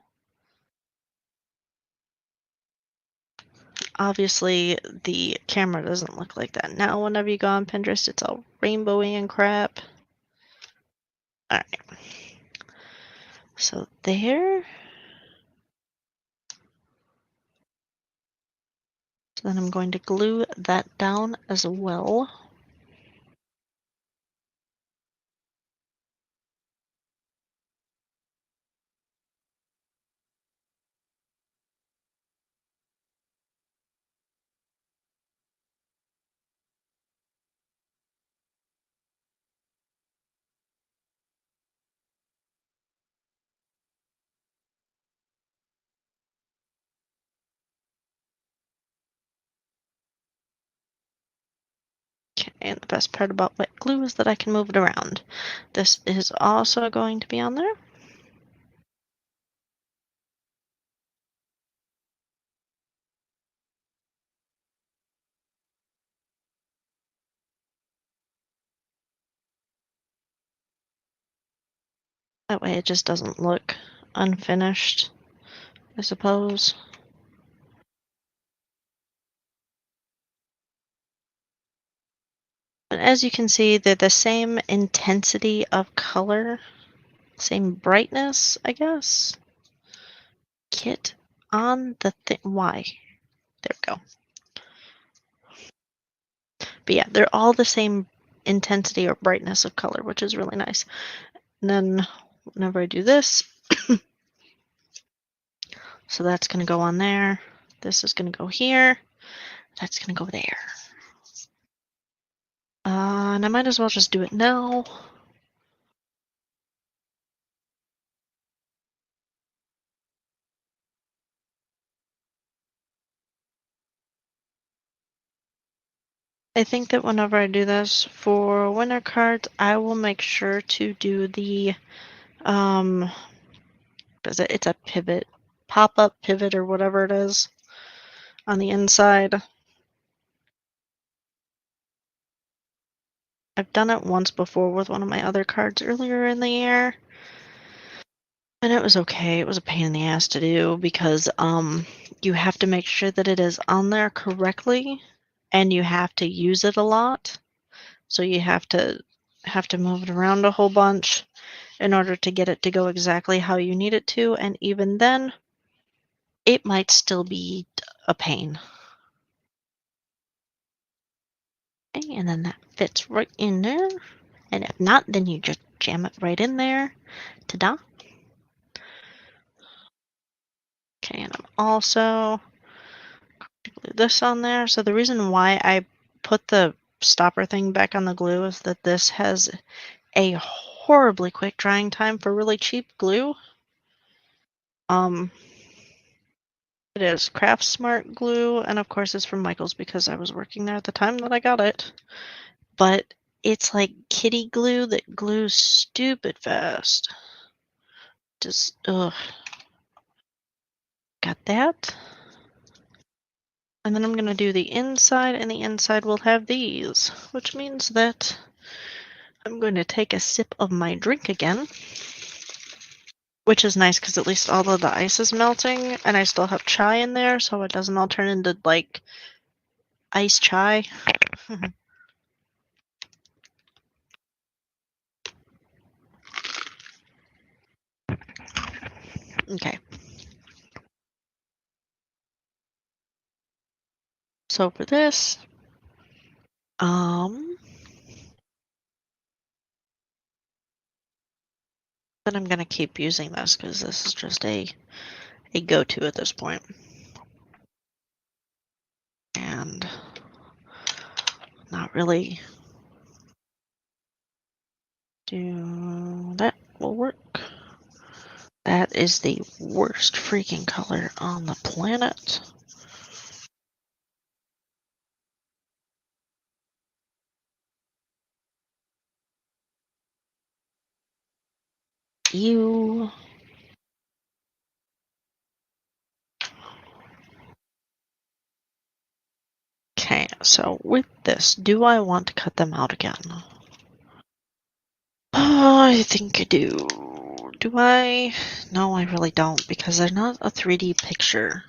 Obviously, the camera doesn't look like that now. Whenever you go on Pinterest, it's all rainbowy and crap. All right. So there. So then I'm going to glue that down as well. Okay, and the best part about wet glue is that I can move it around. This is also going to be on there. That way it just doesn't look unfinished, I suppose. But as you can see, they're the same intensity of color, same brightness, I guess. Get on the thing. Why? There we go. But yeah, they're all the same intensity or brightness of color, which is really nice. And then whenever I do this, so that's going to go on there. This is going to go here. That's going to go there. And I might as well just do it now. I think that whenever I do this for winner cards, I will make sure to do the, it's a pivot, pop-up pivot or whatever it is on the inside. I've done it once before with one of my other cards earlier in the year. And it was okay. It was a pain in the ass to do because you have to make sure that it is on there correctly and you have to use it a lot. So you have to move it around a whole bunch in order to get it to go exactly how you need it to, and even then it might still be a pain. Okay, and then that fits right in there. And if not, then you just jam it right in there. Ta-da! Okay, and I'm also glue this on there. So the reason why I put the stopper thing back on the glue is that this has a horribly quick drying time for really cheap glue. It is Craft Smart glue, and of course it's from Michael's because I was working there at the time that I got it. But it's like kitty glue that glues stupid fast. Just, ugh. Got that. And then I'm going to do the inside, and the inside will have these, which means that I'm going to take a sip of my drink again, which is nice because at least all of the ice is melting, and I still have chai in there, so it doesn't all turn into, like, ice chai. Okay. So for this, um, then I'm gonna keep using this because this is just a go-to at this point. And not really do that will work. That is the worst freaking color on the planet. You. Okay, so with this, do I want to cut them out again? Oh, I think I do. Do I? No, I really don't because they're not a 3D picture.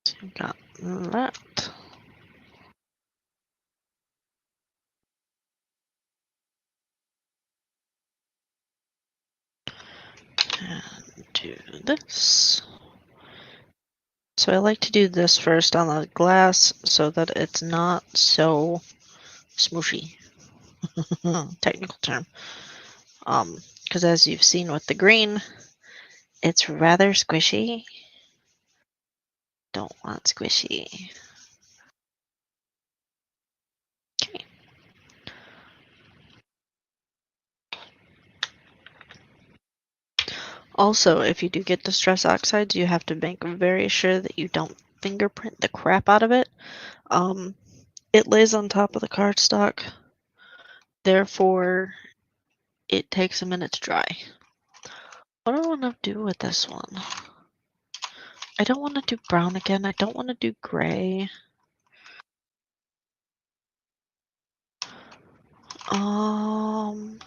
So I've got that. And do this. So I like to do this first on the glass so that it's not so smooshy. Technical term. Because as you've seen with the green, it's rather squishy. Don't want squishy. Okay. Also, if you do get distress oxides, you have to make very sure that you don't fingerprint the crap out of it. It lays on top of the cardstock, therefore it takes a minute to dry. What do I want to do with this one? I don't want to do brown again. I don't want to do gray. Um,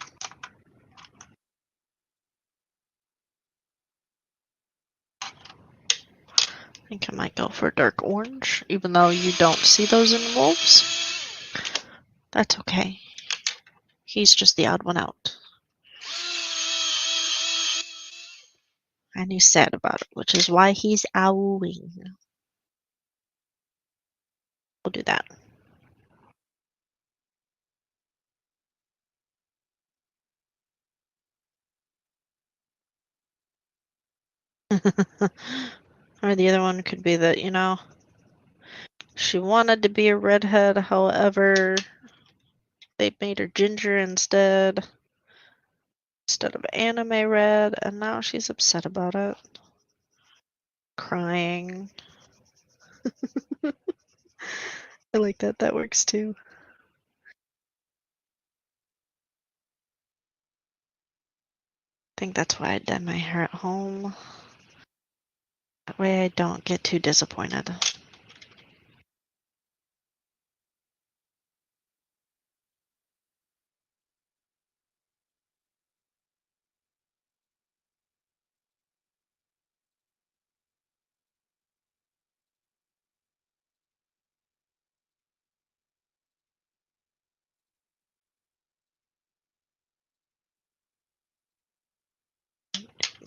I think I might go for dark orange, even though you don't see those in wolves. That's okay. He's just the odd one out. And he's sad about it, which is why he's owling. We'll do that. Or the other one could be that, she wanted to be a redhead, however, they made her ginger instead of anime red, and now she's upset about it. Crying. I like that. That works too. I think that's why I dye my hair at home. That way I don't get too disappointed.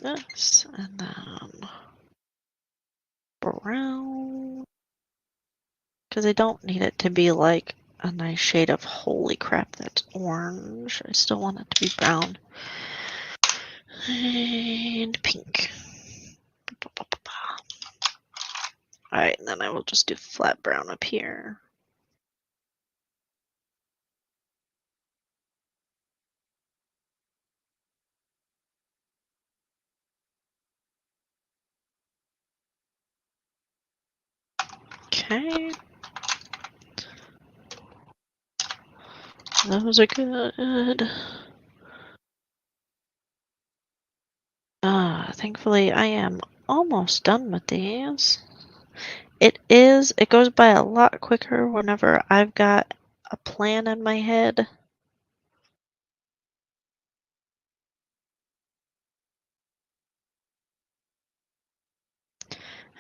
This, and then brown. Because I don't need it to be like a nice shade of, holy crap, that's orange. I still want it to be brown. And pink. Alright, and then I will just do flat brown up here. Okay. Those are good. Thankfully I am almost done with these. It goes by a lot quicker whenever I've got a plan in my head.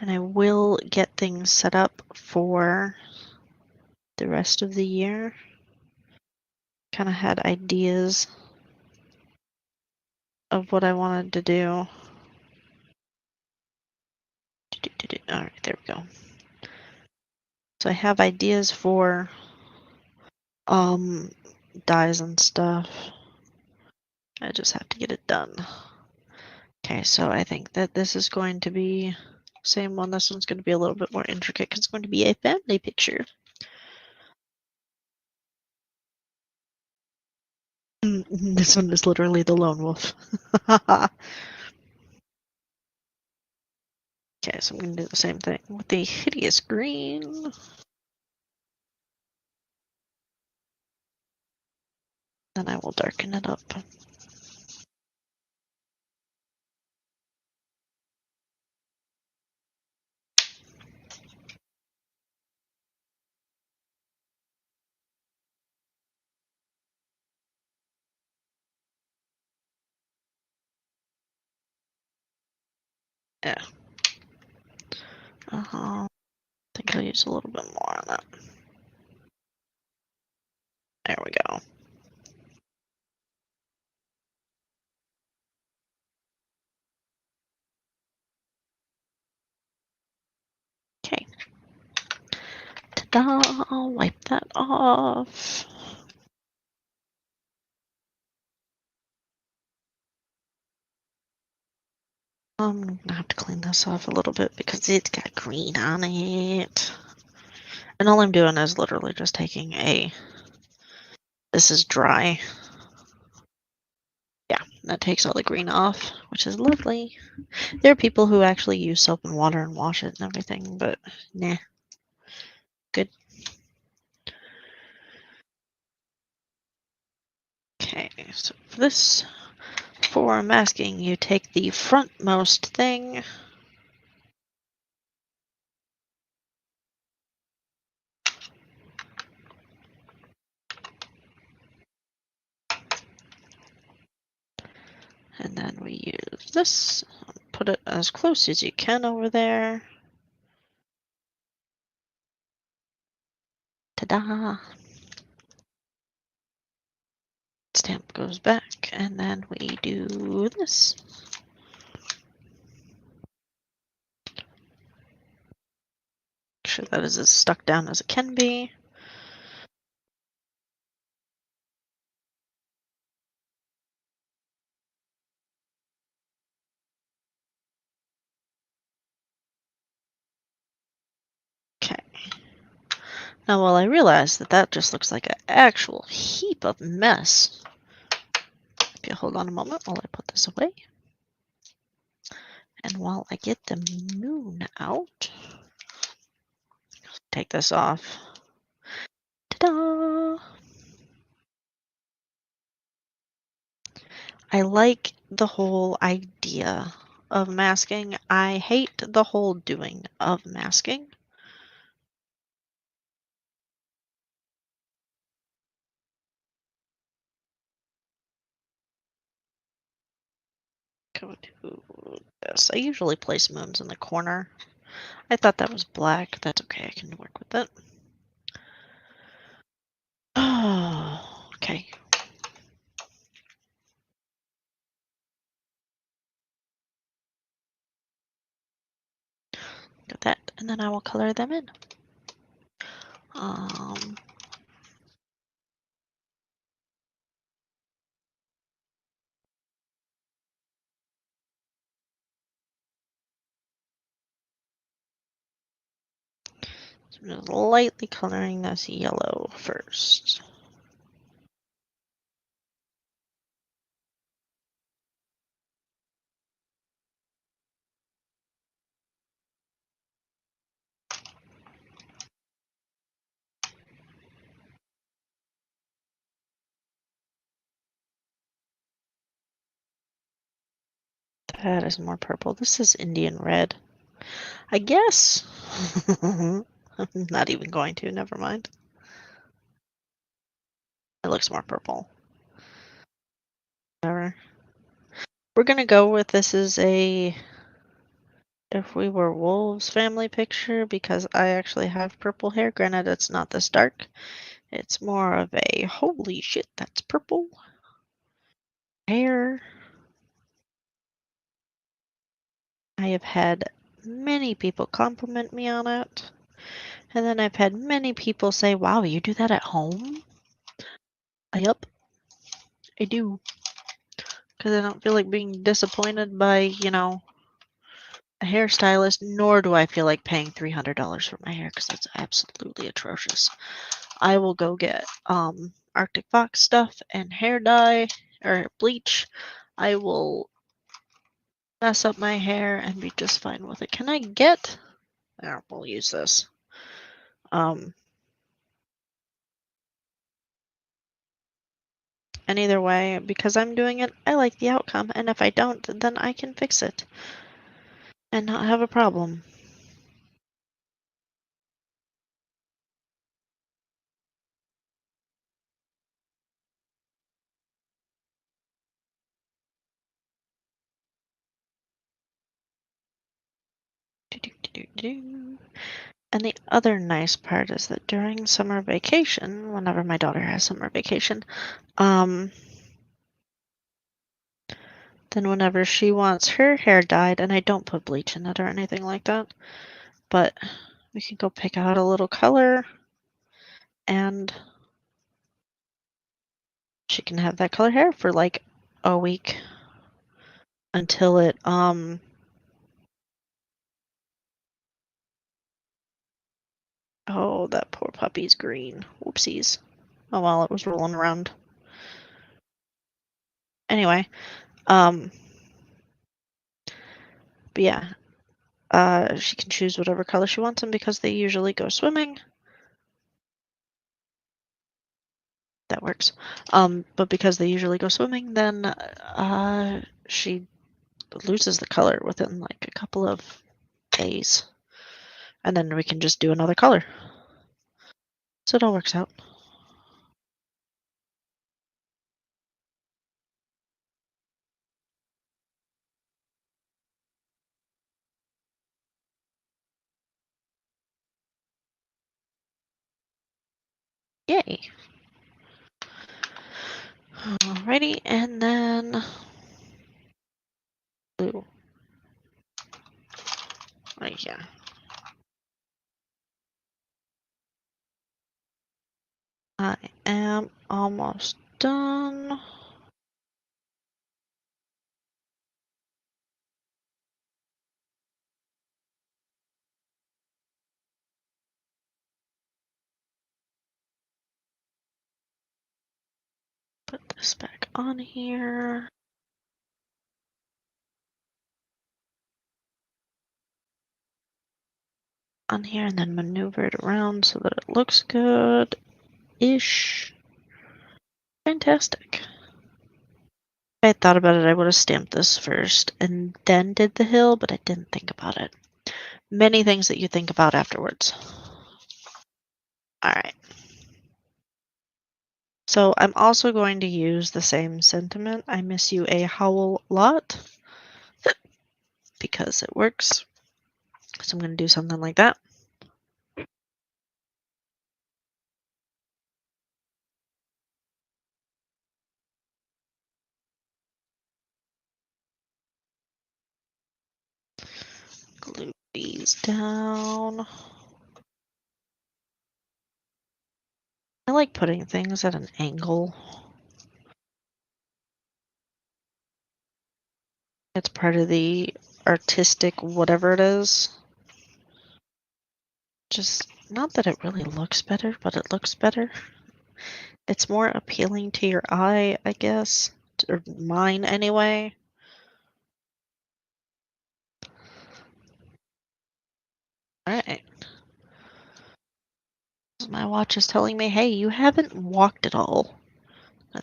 And I will get things set up for the rest of the year. Kind of had ideas of what I wanted to do. Alright, there we go. So I have ideas for dyes and stuff. I just have to get it done. Okay, so I think that this is going to be same one. This one's going to be a little bit more intricate because it's going to be a family picture. This one is literally the lone wolf. Okay, so I'm going to do the same thing with the hideous green. Then I will darken it up. Yeah. I think I'll use a little bit more on that. There we go. Okay. Ta-da! I'll wipe that off. I'm gonna have to clean this off a little bit because it's got green on it. And all I'm doing is literally just taking this is dry. Yeah, that takes all the green off, which is lovely. There are people who actually use soap and water and wash it and everything, but nah. Good. Okay, so for masking, you take the frontmost thing. And then we use this. Put it as close as you can over there. Ta-da! Stamp goes back, and then we do this. Make sure that is as stuck down as it can be. Okay. Now, while I realize that that just looks like an actual heap of mess, if you hold on a moment while I put this away. And while I get the moon out, take this off. Ta-da! I like the whole idea of masking. I hate the whole doing of masking. Go to this. I usually place moons in the corner. I thought that was black. That's okay. I can work with it. Oh, okay. Got that, and then I will color them in. Just lightly coloring this yellow first. That is more purple. This is Indian red. I guess. I'm not even going to, never mind. It looks more purple. Whatever. We're gonna go with this is a If We Were Wolves family picture because I actually have purple hair. Granted, it's not this dark. It's more of a holy shit, that's purple hair. I have had many people compliment me on it. And then I've had many people say, wow, you do that at home? Yup, I do. Because I don't feel like being disappointed by, a hairstylist, nor do I feel like paying $300 for my hair because that's absolutely atrocious. I will go get Arctic Fox stuff and hair dye or bleach. I will mess up my hair and be just fine with it. Can I get? There, we'll use this. And either way, because I'm doing it, I like the outcome. And if I don't, then I can fix it and not have a problem. And the other nice part is that during summer vacation, whenever my daughter has summer vacation, then whenever she wants her hair dyed, and I don't put bleach in it or anything like that, but we can go pick out a little color and she can have that color hair for like a week until it oh, that poor puppy's green. Whoopsies. Oh well, it was rolling around. Anyway, um but yeah, she can choose whatever color she wants, and because they usually go swimming, that works. But because they usually go swimming, then she loses the color within like a couple of days, and then we can just do another color. So it all works out. Yay! Alrighty, and then blue right here. I am almost done. Put this back on here. On here, and then maneuver it around so that it looks good-ish. Fantastic. If I had thought about it, I would have stamped this first and then did the hill, but I didn't think about it. Many things that you think about afterwards. Alright. So I'm also going to use the same sentiment. I miss you a howl lot because it works. So I'm going to do something like that. Glue these down. I like putting things at an angle. It's part of the artistic whatever it is. Just not that it really looks better, but it looks better. It's more appealing to your eye, I guess, or mine anyway. Alright. My watch is telling me, hey, you haven't walked at all.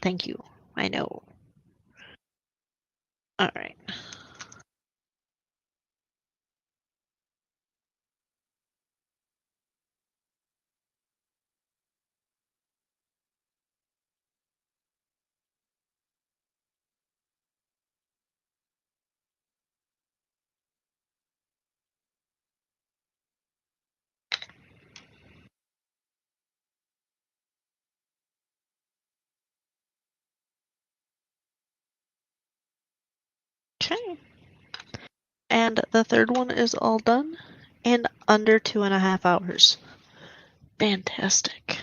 Thank you. I know. Alright. Okay. And the third one is all done in under 2.5 hours. Fantastic.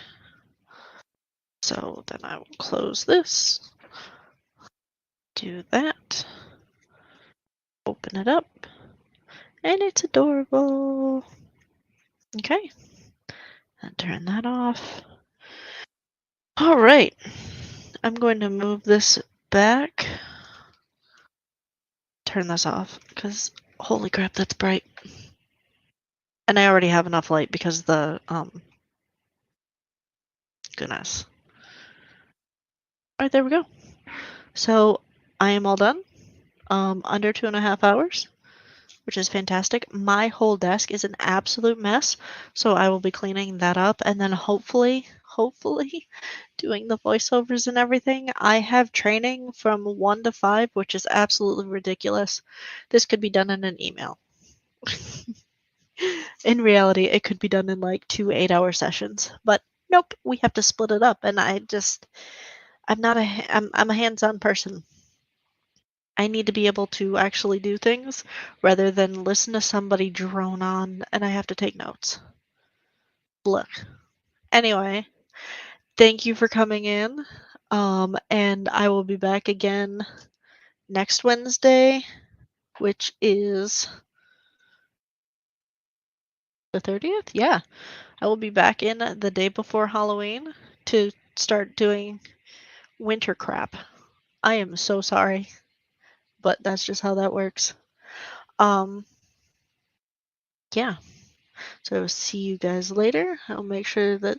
So then I will close this, do that, open it up, and it's adorable. Okay, and turn that off. All right, I'm going to move this back. Turn this off, because holy crap, that's bright. And I already have enough light because the, goodness. All right, there we go. So I am all done. Under 2.5 hours, which is fantastic. My whole desk is an absolute mess, so I will be cleaning that up and then hopefully doing the voiceovers and everything. I have training from 1 to 5, which is absolutely ridiculous. This could be done in an email. In reality, it could be done in like 2 8-hour sessions, but nope, we have to split it up, and I'm not I'm a hands-on person. I need to be able to actually do things rather than listen to somebody drone on and I have to take notes. Look. Anyway, thank you for coming in. And I will be back again next Wednesday, which is the 30th. Yeah, I will be back in the day before Halloween to start doing winter crap. I am so sorry, but that's just how that works. Um, yeah. So see you guys later. I'll make sure that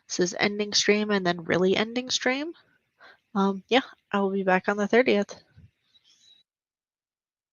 this is ending stream and then really ending stream. Yeah, I will be back on the 30th.